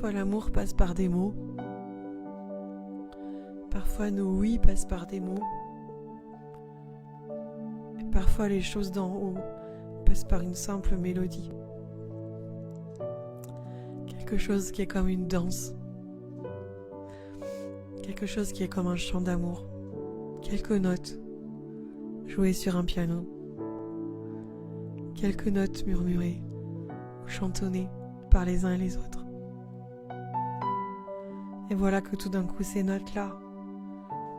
Parfois l'amour passe par des mots. Parfois nos oui passent par des mots. Et parfois les choses d'en haut passent par une simple mélodie. Quelque chose qui est comme une danse. Quelque chose qui est comme un chant d'amour. Quelques notes jouées sur un piano. Quelques notes murmurées ou chantonnées par les uns et les autres. Et voilà que tout d'un coup ces notes-là,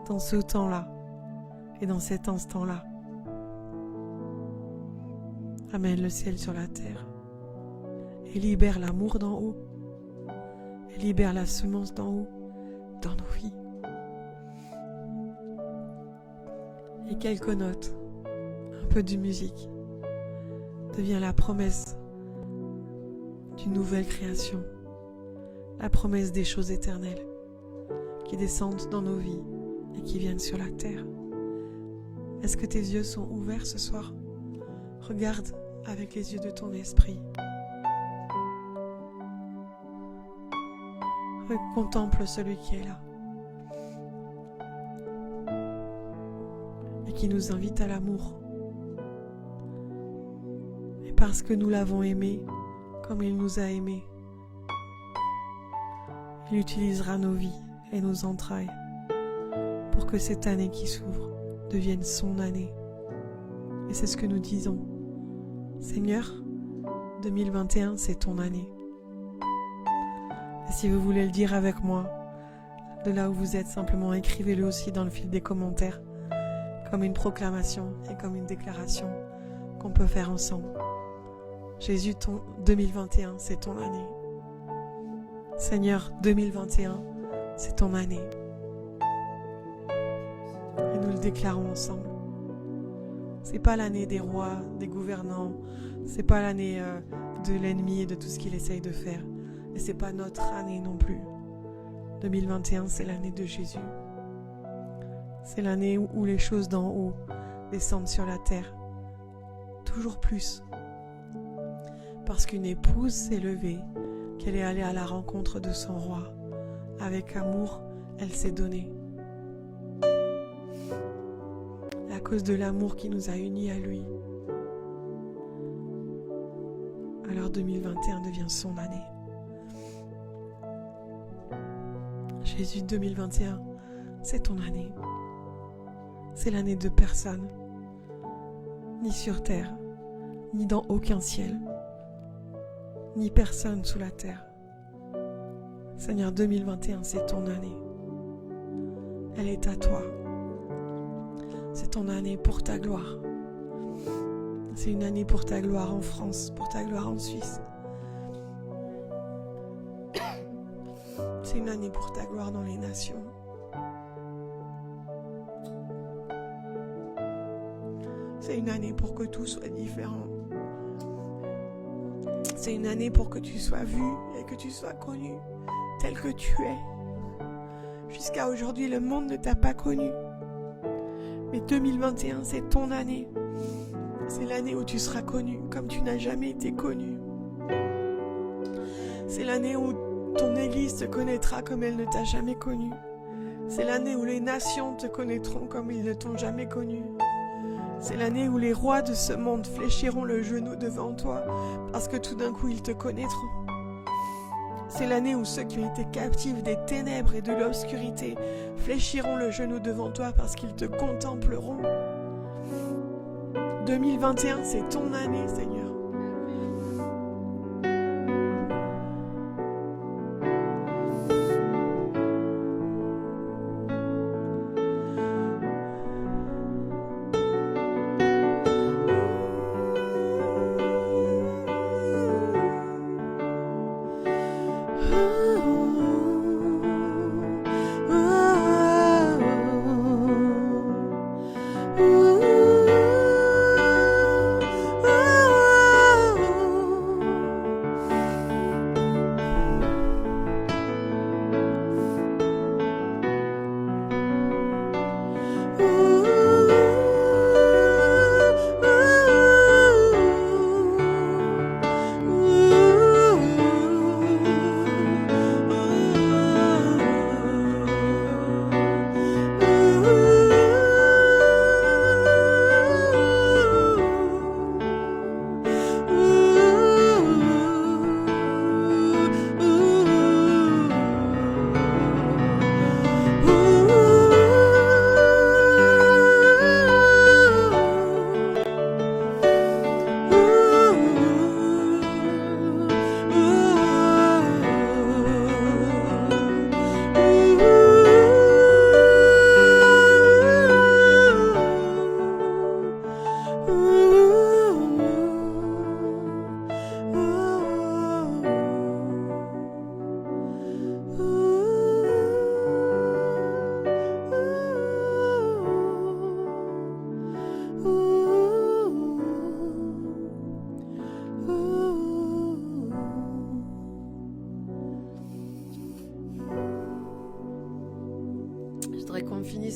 dans ce temps-là et dans cet instant-là, amènent le ciel sur la terre et libèrent l'amour d'en haut et libèrent la semence d'en haut dans nos vies. Et quelques notes, un peu de musique, devient la promesse d'une nouvelle création, la promesse des choses éternelles qui descendent dans nos vies et qui viennent sur la terre. Est-ce que tes yeux sont ouverts ce soir? Regarde avec les yeux de ton esprit. Contemple celui qui est là et qui nous invite à l'amour. Et parce que nous l'avons aimé comme il nous a aimés, il utilisera nos vies et nos entrailles pour que cette année qui s'ouvre devienne son année. Et c'est ce que nous disons. Seigneur, 2021, c'est ton année. Et si vous voulez le dire avec moi, de là où vous êtes, simplement écrivez-le aussi dans le fil des commentaires, comme une proclamation et comme une déclaration qu'on peut faire ensemble. Jésus, ton 2021, c'est ton année. Seigneur, 2021, c'est ton année. Et nous le déclarons ensemble. C'est pas l'année des rois, des gouvernants, c'est pas l'année de l'ennemi et de tout ce qu'il essaye de faire. Et c'est pas notre année non plus. 2021, c'est l'année de Jésus. C'est l'année où les choses d'en haut descendent sur la terre. Toujours plus. Parce qu'une épouse s'est levée, qu'elle est allée à la rencontre de son roi. Avec amour, elle s'est donnée. À cause de l'amour qui nous a unis à lui. Alors 2021 devient son année. Jésus, 2021, c'est ton année. C'est l'année de personne, ni sur terre, ni dans aucun ciel, ni personne sous la terre. Seigneur, 2021, c'est ton année. Elle est à toi. C'est ton année pour ta gloire. C'est une année pour ta gloire en France, pour ta gloire en Suisse. C'est une année pour ta gloire dans les nations. C'est une année pour que tout soit différent. C'est une année pour que tu sois vu et que tu sois connu tel que tu es. Jusqu'à aujourd'hui, le monde ne t'a pas connu. Mais 2021, c'est ton année. C'est l'année où tu seras connu comme tu n'as jamais été connu. C'est l'année où ton Église te connaîtra comme elle ne t'a jamais connu. C'est l'année où les nations te connaîtront comme ils ne t'ont jamais connu. C'est l'année où les rois de ce monde fléchiront le genou devant toi parce que tout d'un coup ils te connaîtront. C'est l'année où ceux qui ont été captifs des ténèbres et de l'obscurité fléchiront le genou devant toi parce qu'ils te contempleront. 2021, c'est ton année, Seigneur.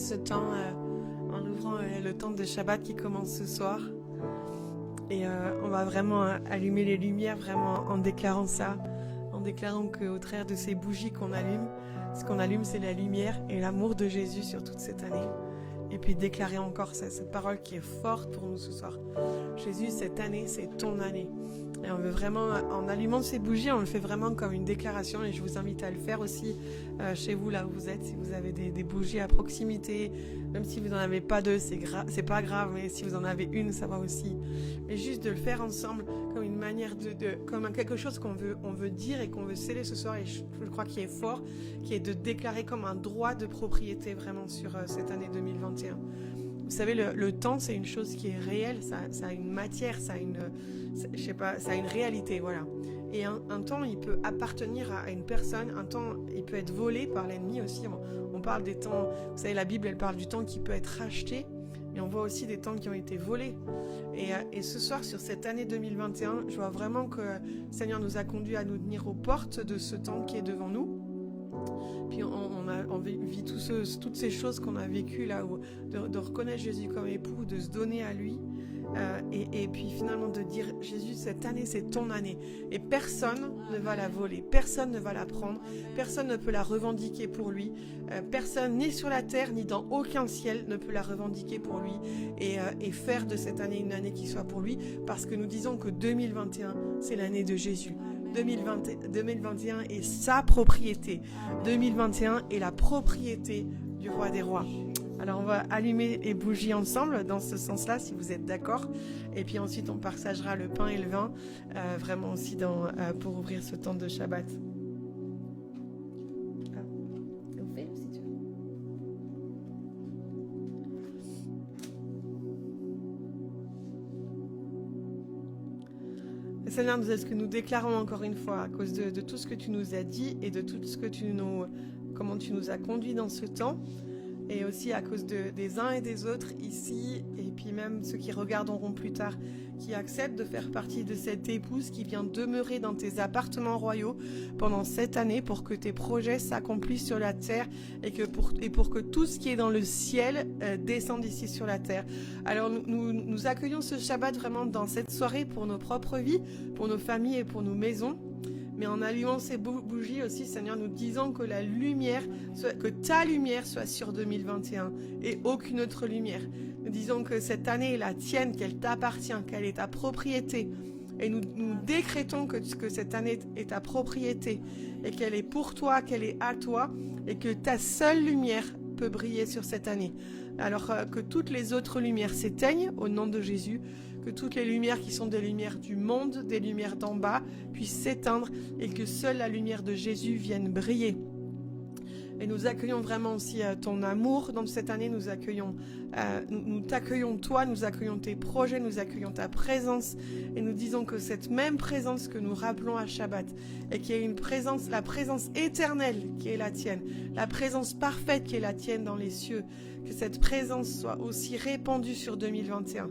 ce temps en ouvrant le temps de Shabbat qui commence ce soir. Et on va vraiment allumer les lumières, vraiment en déclarant ça, en déclarant qu'au travers de ces bougies qu'on allume, ce qu'on allume, c'est la lumière et l'amour de Jésus sur toute cette année. Et puis déclarer encore cette parole qui est forte pour nous ce soir. Jésus, cette année, c'est ton année. Et on veut vraiment, en allumant ces bougies, on le fait vraiment comme une déclaration. Et je vous invite à le faire aussi chez vous, là où vous êtes. Si vous avez des bougies à proximité, même si vous n'en avez pas deux, c'est pas grave. Mais si vous en avez une, ça va aussi. Mais juste de le faire ensemble comme une manière comme quelque chose qu'on veut dire et qu'on veut sceller ce soir. Et je crois qu'il est fort, qui est de déclarer comme un droit de propriété vraiment sur cette année 2021. Vous savez, le temps, c'est une chose qui est réelle, ça a une matière, ça a une réalité, voilà. Et un temps, il peut appartenir à une personne, un temps, il peut être volé par l'ennemi aussi. On parle des temps, vous savez, la Bible, elle parle du temps qui peut être racheté, mais on voit aussi des temps qui ont été volés. Et ce soir, sur cette année 2021, je vois vraiment que le Seigneur nous a conduits à nous tenir aux portes de ce temps qui est devant nous. Puis on vit toutes ces choses qu'on a vécues là, de reconnaître Jésus comme époux, de se donner à lui, et puis finalement de dire Jésus, cette année c'est ton année, et personne ne va la voler, personne ne va la prendre, personne ne peut la revendiquer pour lui, personne ni sur la terre ni dans aucun ciel ne peut la revendiquer pour lui et faire de cette année une année qui soit pour lui, parce que nous disons que 2021 c'est l'année de Jésus. 2021 est sa propriété. 2021 est la propriété du roi des rois. Alors on va allumer les bougies ensemble dans ce sens-là, si vous êtes d'accord. Et puis ensuite on partagera le pain et le vin, vraiment aussi pour ouvrir ce temps de Shabbat. Seigneur, ce que nous déclarons encore une fois à cause de tout ce que tu nous as dit et de tout ce que comment tu nous as conduits dans ce temps, et aussi à cause des uns et des autres ici, et puis même ceux qui regarderont plus tard, qui acceptent de faire partie de cette épouse qui vient demeurer dans tes appartements royaux pendant cette année pour que tes projets s'accomplissent sur la terre et pour que tout ce qui est dans le ciel descende ici sur la terre. Alors nous accueillons ce Shabbat vraiment dans cette soirée pour nos propres vies, pour nos familles et pour nos maisons. Mais en allumant ces bougies aussi, Seigneur, nous disons que que ta lumière soit sur 2021 et aucune autre lumière. Nous disons que cette année est la tienne, qu'elle t'appartient, qu'elle est ta propriété. Et nous décrétons que cette année est ta propriété et qu'elle est pour toi, qu'elle est à toi et que ta seule lumière peut briller sur cette année. Alors que toutes les autres lumières s'éteignent au nom de Jésus, que toutes les lumières qui sont des lumières du monde, des lumières d'en bas, puissent s'éteindre et que seule la lumière de Jésus vienne briller. Et nous accueillons vraiment aussi ton amour dans cette année. Nous t'accueillons toi, nous accueillons tes projets, nous accueillons ta présence. Et nous disons que cette même présence que nous rappelons à Shabbat, et qu'il y a la présence éternelle qui est la tienne, la présence parfaite qui est la tienne dans les cieux, que cette présence soit aussi répandue sur 2021.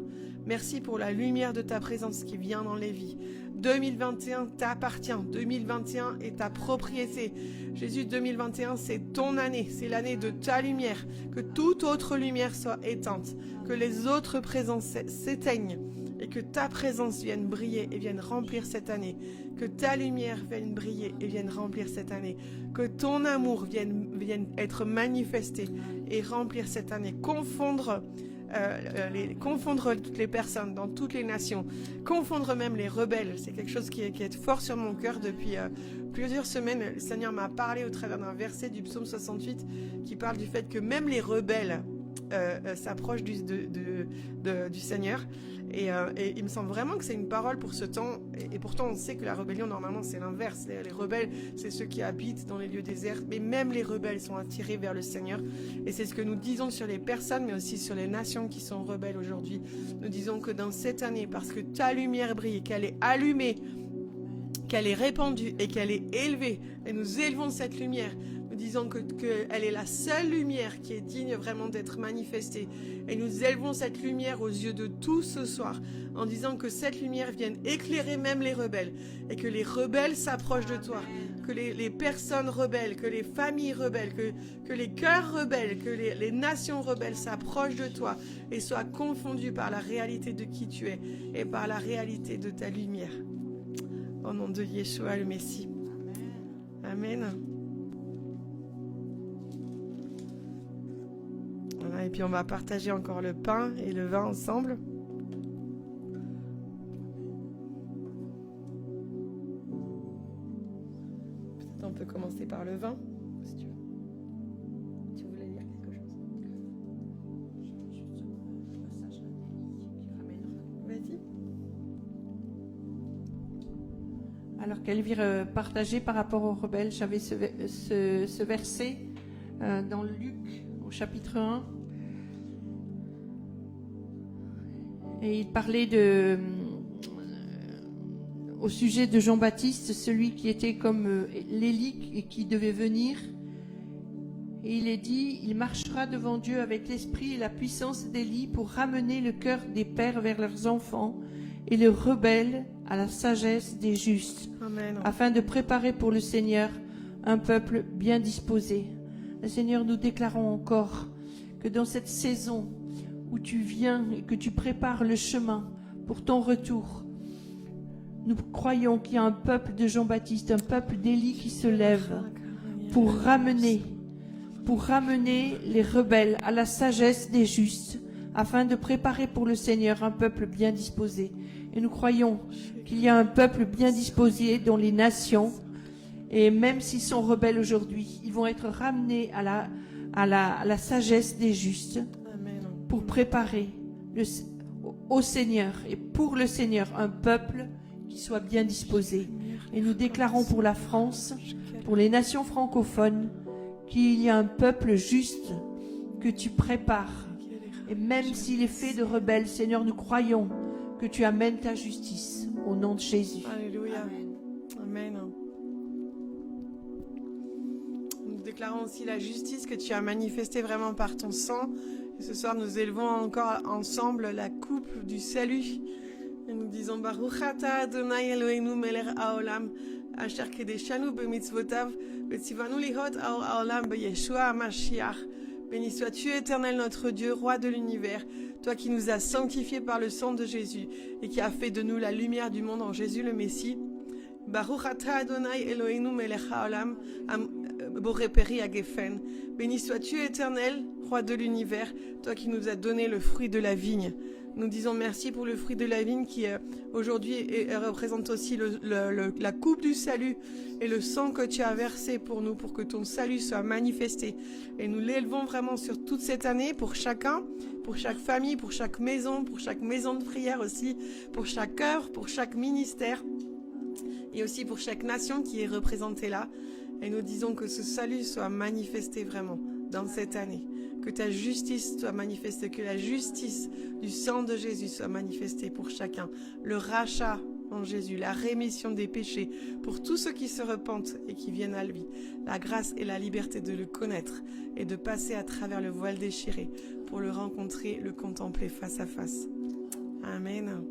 Merci pour la lumière de ta présence qui vient dans les vies. 2021 t'appartient, 2021 est ta propriété. Jésus, 2021 c'est ton année, c'est l'année de ta lumière. Que toute autre lumière soit éteinte, que les autres présences s'éteignent et que ta présence vienne briller et vienne remplir cette année. Que ta lumière vienne briller et vienne remplir cette année. Que ton amour vienne être manifesté et remplir cette année. Confondre toutes les personnes dans toutes les nations, confondre même les rebelles. C'est quelque chose qui est fort sur mon cœur depuis plusieurs semaines. Le Seigneur m'a parlé au travers d'un verset du psaume 68 qui parle du fait que même les rebelles s'approchent du Seigneur. Et il me semble vraiment que c'est une parole pour ce temps. Et pourtant, on sait que la rébellion, normalement, c'est l'inverse. Les rebelles, c'est ceux qui habitent dans les lieux déserts. Mais même les rebelles sont attirés vers le Seigneur. Et c'est ce que nous disons sur les personnes, mais aussi sur les nations qui sont rebelles aujourd'hui. Nous disons que dans cette année, parce que ta lumière brille, qu'elle est allumée, qu'elle est répandue et qu'elle est élevée, et nous élevons cette lumière. Nous disons qu'elle est la seule lumière qui est digne vraiment d'être manifestée. Et nous élevons cette lumière aux yeux de tous ce soir, en disant que cette lumière vienne éclairer même les rebelles, et que les rebelles s'approchent de toi. que les personnes rebelles, que les familles rebelles, que les cœurs rebelles, que les nations rebelles s'approchent de toi et soient confondues par la réalité de qui tu es et par la réalité de ta lumière. Au nom de Yeshua le Messie. Amen. Voilà, et puis on va partager encore le pain et le vin ensemble. Peut-être on peut commencer par le vin, si tu veux. Tu voulais lire quelque chose? Vas-y. Alors qu'Elvire partageait par rapport aux rebelles, j'avais ce verset dans Luc au chapitre 1. Et il parlait au sujet de Jean-Baptiste, celui qui était comme l'Élie et qui devait venir. Et il est dit, il marchera devant Dieu avec l'esprit et la puissance d'Élie pour ramener le cœur des pères vers leurs enfants et les rebelles à la sagesse des justes. Amen. Afin de préparer pour le Seigneur un peuple bien disposé. Le Seigneur, nous déclarons encore que dans cette saison où tu viens et que tu prépares le chemin pour ton retour, nous croyons qu'il y a un peuple de Jean-Baptiste, un peuple d'Élie qui se lève pour ramener les rebelles à la sagesse des justes, afin de préparer pour le Seigneur un peuple bien disposé. Et nous croyons qu'il y a un peuple bien disposé dans les nations, et même s'ils sont rebelles aujourd'hui, ils vont être ramenés à la sagesse des justes pour préparer au Seigneur et pour le Seigneur un peuple qui soit bien disposé. Et nous déclarons pour la France, pour les nations francophones, qu'il y a un peuple juste que tu prépares. Et même s'il est fait de rebelles, Seigneur, nous croyons que tu amènes ta justice au nom de Jésus. Alléluia. Amen. Nous déclarons aussi la justice que tu as manifestée vraiment par ton sang. Et ce soir, nous élevons encore ensemble la coupe du salut. Et nous disons Baruch ata Adonai Eloheinu melech haolam asher kedeshanu b'mitzvotav v'tzivanu lihot haolam b'Yeshua HaMashiach. Béni sois-tu, Éternel notre Dieu, Roi de l'univers, toi qui nous as sanctifiés par le sang de Jésus et qui as fait de nous la lumière du monde en Jésus le Messie. Baruch ata Adonai Eloheinu melech haolam boré peri hagefen. Béni sois-tu, Éternel, Roi de l'univers, toi qui nous as donné le fruit de la vigne. Nous disons merci pour le fruit de la vigne qui aujourd'hui représente aussi la coupe du salut et le sang que tu as versé pour nous, pour que ton salut soit manifesté. Et nous l'élevons vraiment sur toute cette année pour chacun, pour chaque famille, pour chaque maison de prière aussi, pour chaque cœur, pour chaque ministère et aussi pour chaque nation qui est représentée là. Et nous disons que ce salut soit manifesté vraiment dans cette année. Que ta justice soit manifestée, que la justice du sang de Jésus soit manifestée pour chacun. Le rachat en Jésus, la rémission des péchés pour tous ceux qui se repentent et qui viennent à lui. La grâce et la liberté de le connaître et de passer à travers le voile déchiré pour le rencontrer, le contempler face à face. Amen.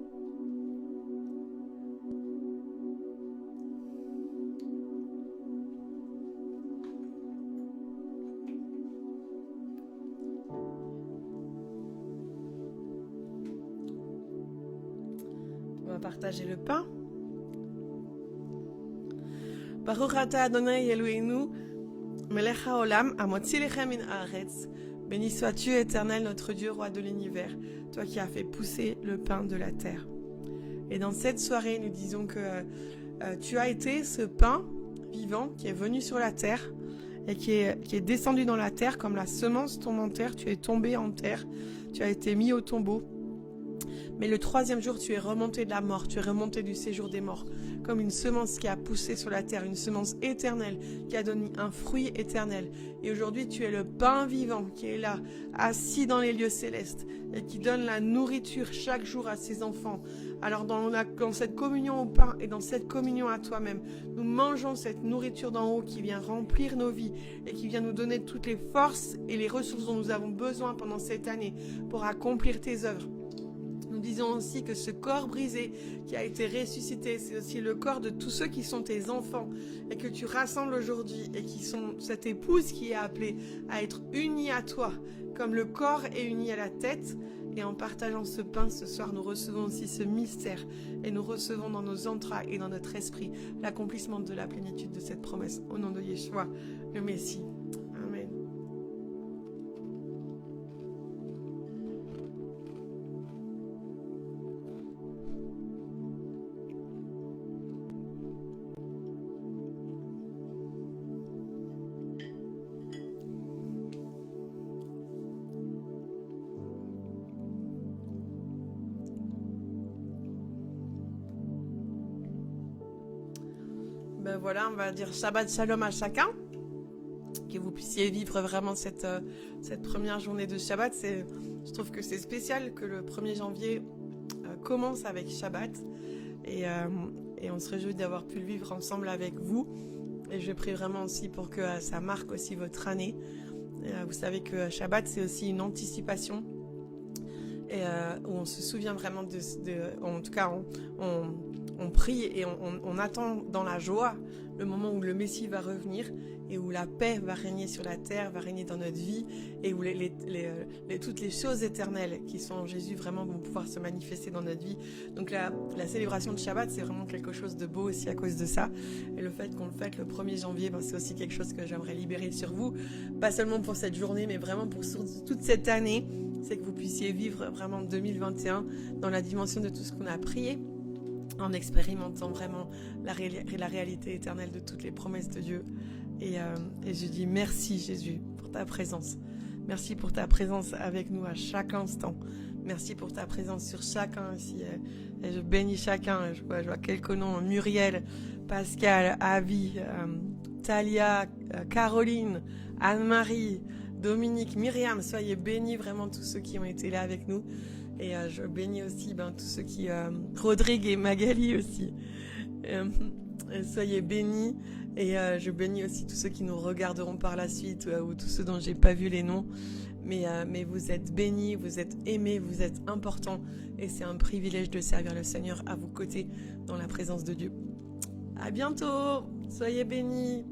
Partager le pain. Baruch ata Adonai Eloheinu melech haolam hamotzi lechem min haaretz. Béni sois-tu, Éternel, notre Dieu, Roi de l'univers, toi qui as fait pousser le pain de la terre. Et dans cette soirée, nous disons que tu as été ce pain vivant qui est venu sur la terre et qui est descendu dans la terre comme la semence tombe en terre. Tu es tombé en terre, tu as été mis au tombeau. Mais le troisième jour, tu es remonté de la mort, tu es remonté du séjour des morts, comme une semence qui a poussé sur la terre, une semence éternelle, qui a donné un fruit éternel. Et aujourd'hui, tu es le pain vivant qui est là, assis dans les lieux célestes, et qui donne la nourriture chaque jour à ses enfants. Alors dans cette communion au pain et dans cette communion à toi-même, nous mangeons cette nourriture d'en haut qui vient remplir nos vies et qui vient nous donner toutes les forces et les ressources dont nous avons besoin pendant cette année pour accomplir tes œuvres. Nous disons aussi que ce corps brisé qui a été ressuscité, c'est aussi le corps de tous ceux qui sont tes enfants et que tu rassembles aujourd'hui et qui sont cette épouse qui est appelée à être unie à toi, comme le corps est uni à la tête. Et en partageant ce pain ce soir, nous recevons aussi ce mystère et nous recevons dans nos entrailles et dans notre esprit l'accomplissement de la plénitude de cette promesse. Au nom de Yeshua, le Messie. Amen. Ben voilà, on va dire Shabbat Shalom à chacun. Que vous puissiez vivre vraiment cette première journée de Shabbat. Je trouve que c'est spécial que le 1er janvier commence avec Shabbat. Et on se réjouit d'avoir pu le vivre ensemble avec vous. Et je prie vraiment aussi pour que ça marque aussi votre année. Vous savez que Shabbat, c'est aussi une anticipation. Et où on se souvient vraiment en tout cas, on prie et on attend dans la joie le moment où le Messie va revenir et où la paix va régner sur la terre, va régner dans notre vie et où toutes les choses éternelles qui sont en Jésus vraiment vont pouvoir se manifester dans notre vie. Donc la célébration de Shabbat, c'est vraiment quelque chose de beau aussi à cause de ça. Et le fait qu'on le fête le 1er janvier, c'est aussi quelque chose que j'aimerais libérer sur vous. Pas seulement pour cette journée, mais vraiment pour toute cette année. C'est que vous puissiez vivre vraiment 2021 dans la dimension de tout ce qu'on a prié, en expérimentant vraiment la réalité éternelle de toutes les promesses de Dieu. Et je dis merci Jésus pour ta présence. Merci pour ta présence avec nous à chaque instant. Merci pour ta présence sur chacun ici. Et je bénis chacun. Je vois quelques noms: Muriel, Pascal, Avi, Talia, Caroline, Anne-Marie, Dominique, Myriam. Soyez bénis vraiment tous ceux qui ont été là avec nous. Et je bénis aussi tous ceux qui... Rodrigue et Magali aussi. Soyez bénis. Et je bénis aussi tous ceux qui nous regarderont par la suite ou tous ceux dont j'ai pas vu les noms. Mais vous êtes bénis, vous êtes aimés, vous êtes importants. Et c'est un privilège de servir le Seigneur à vos côtés dans la présence de Dieu. À bientôt. Soyez bénis.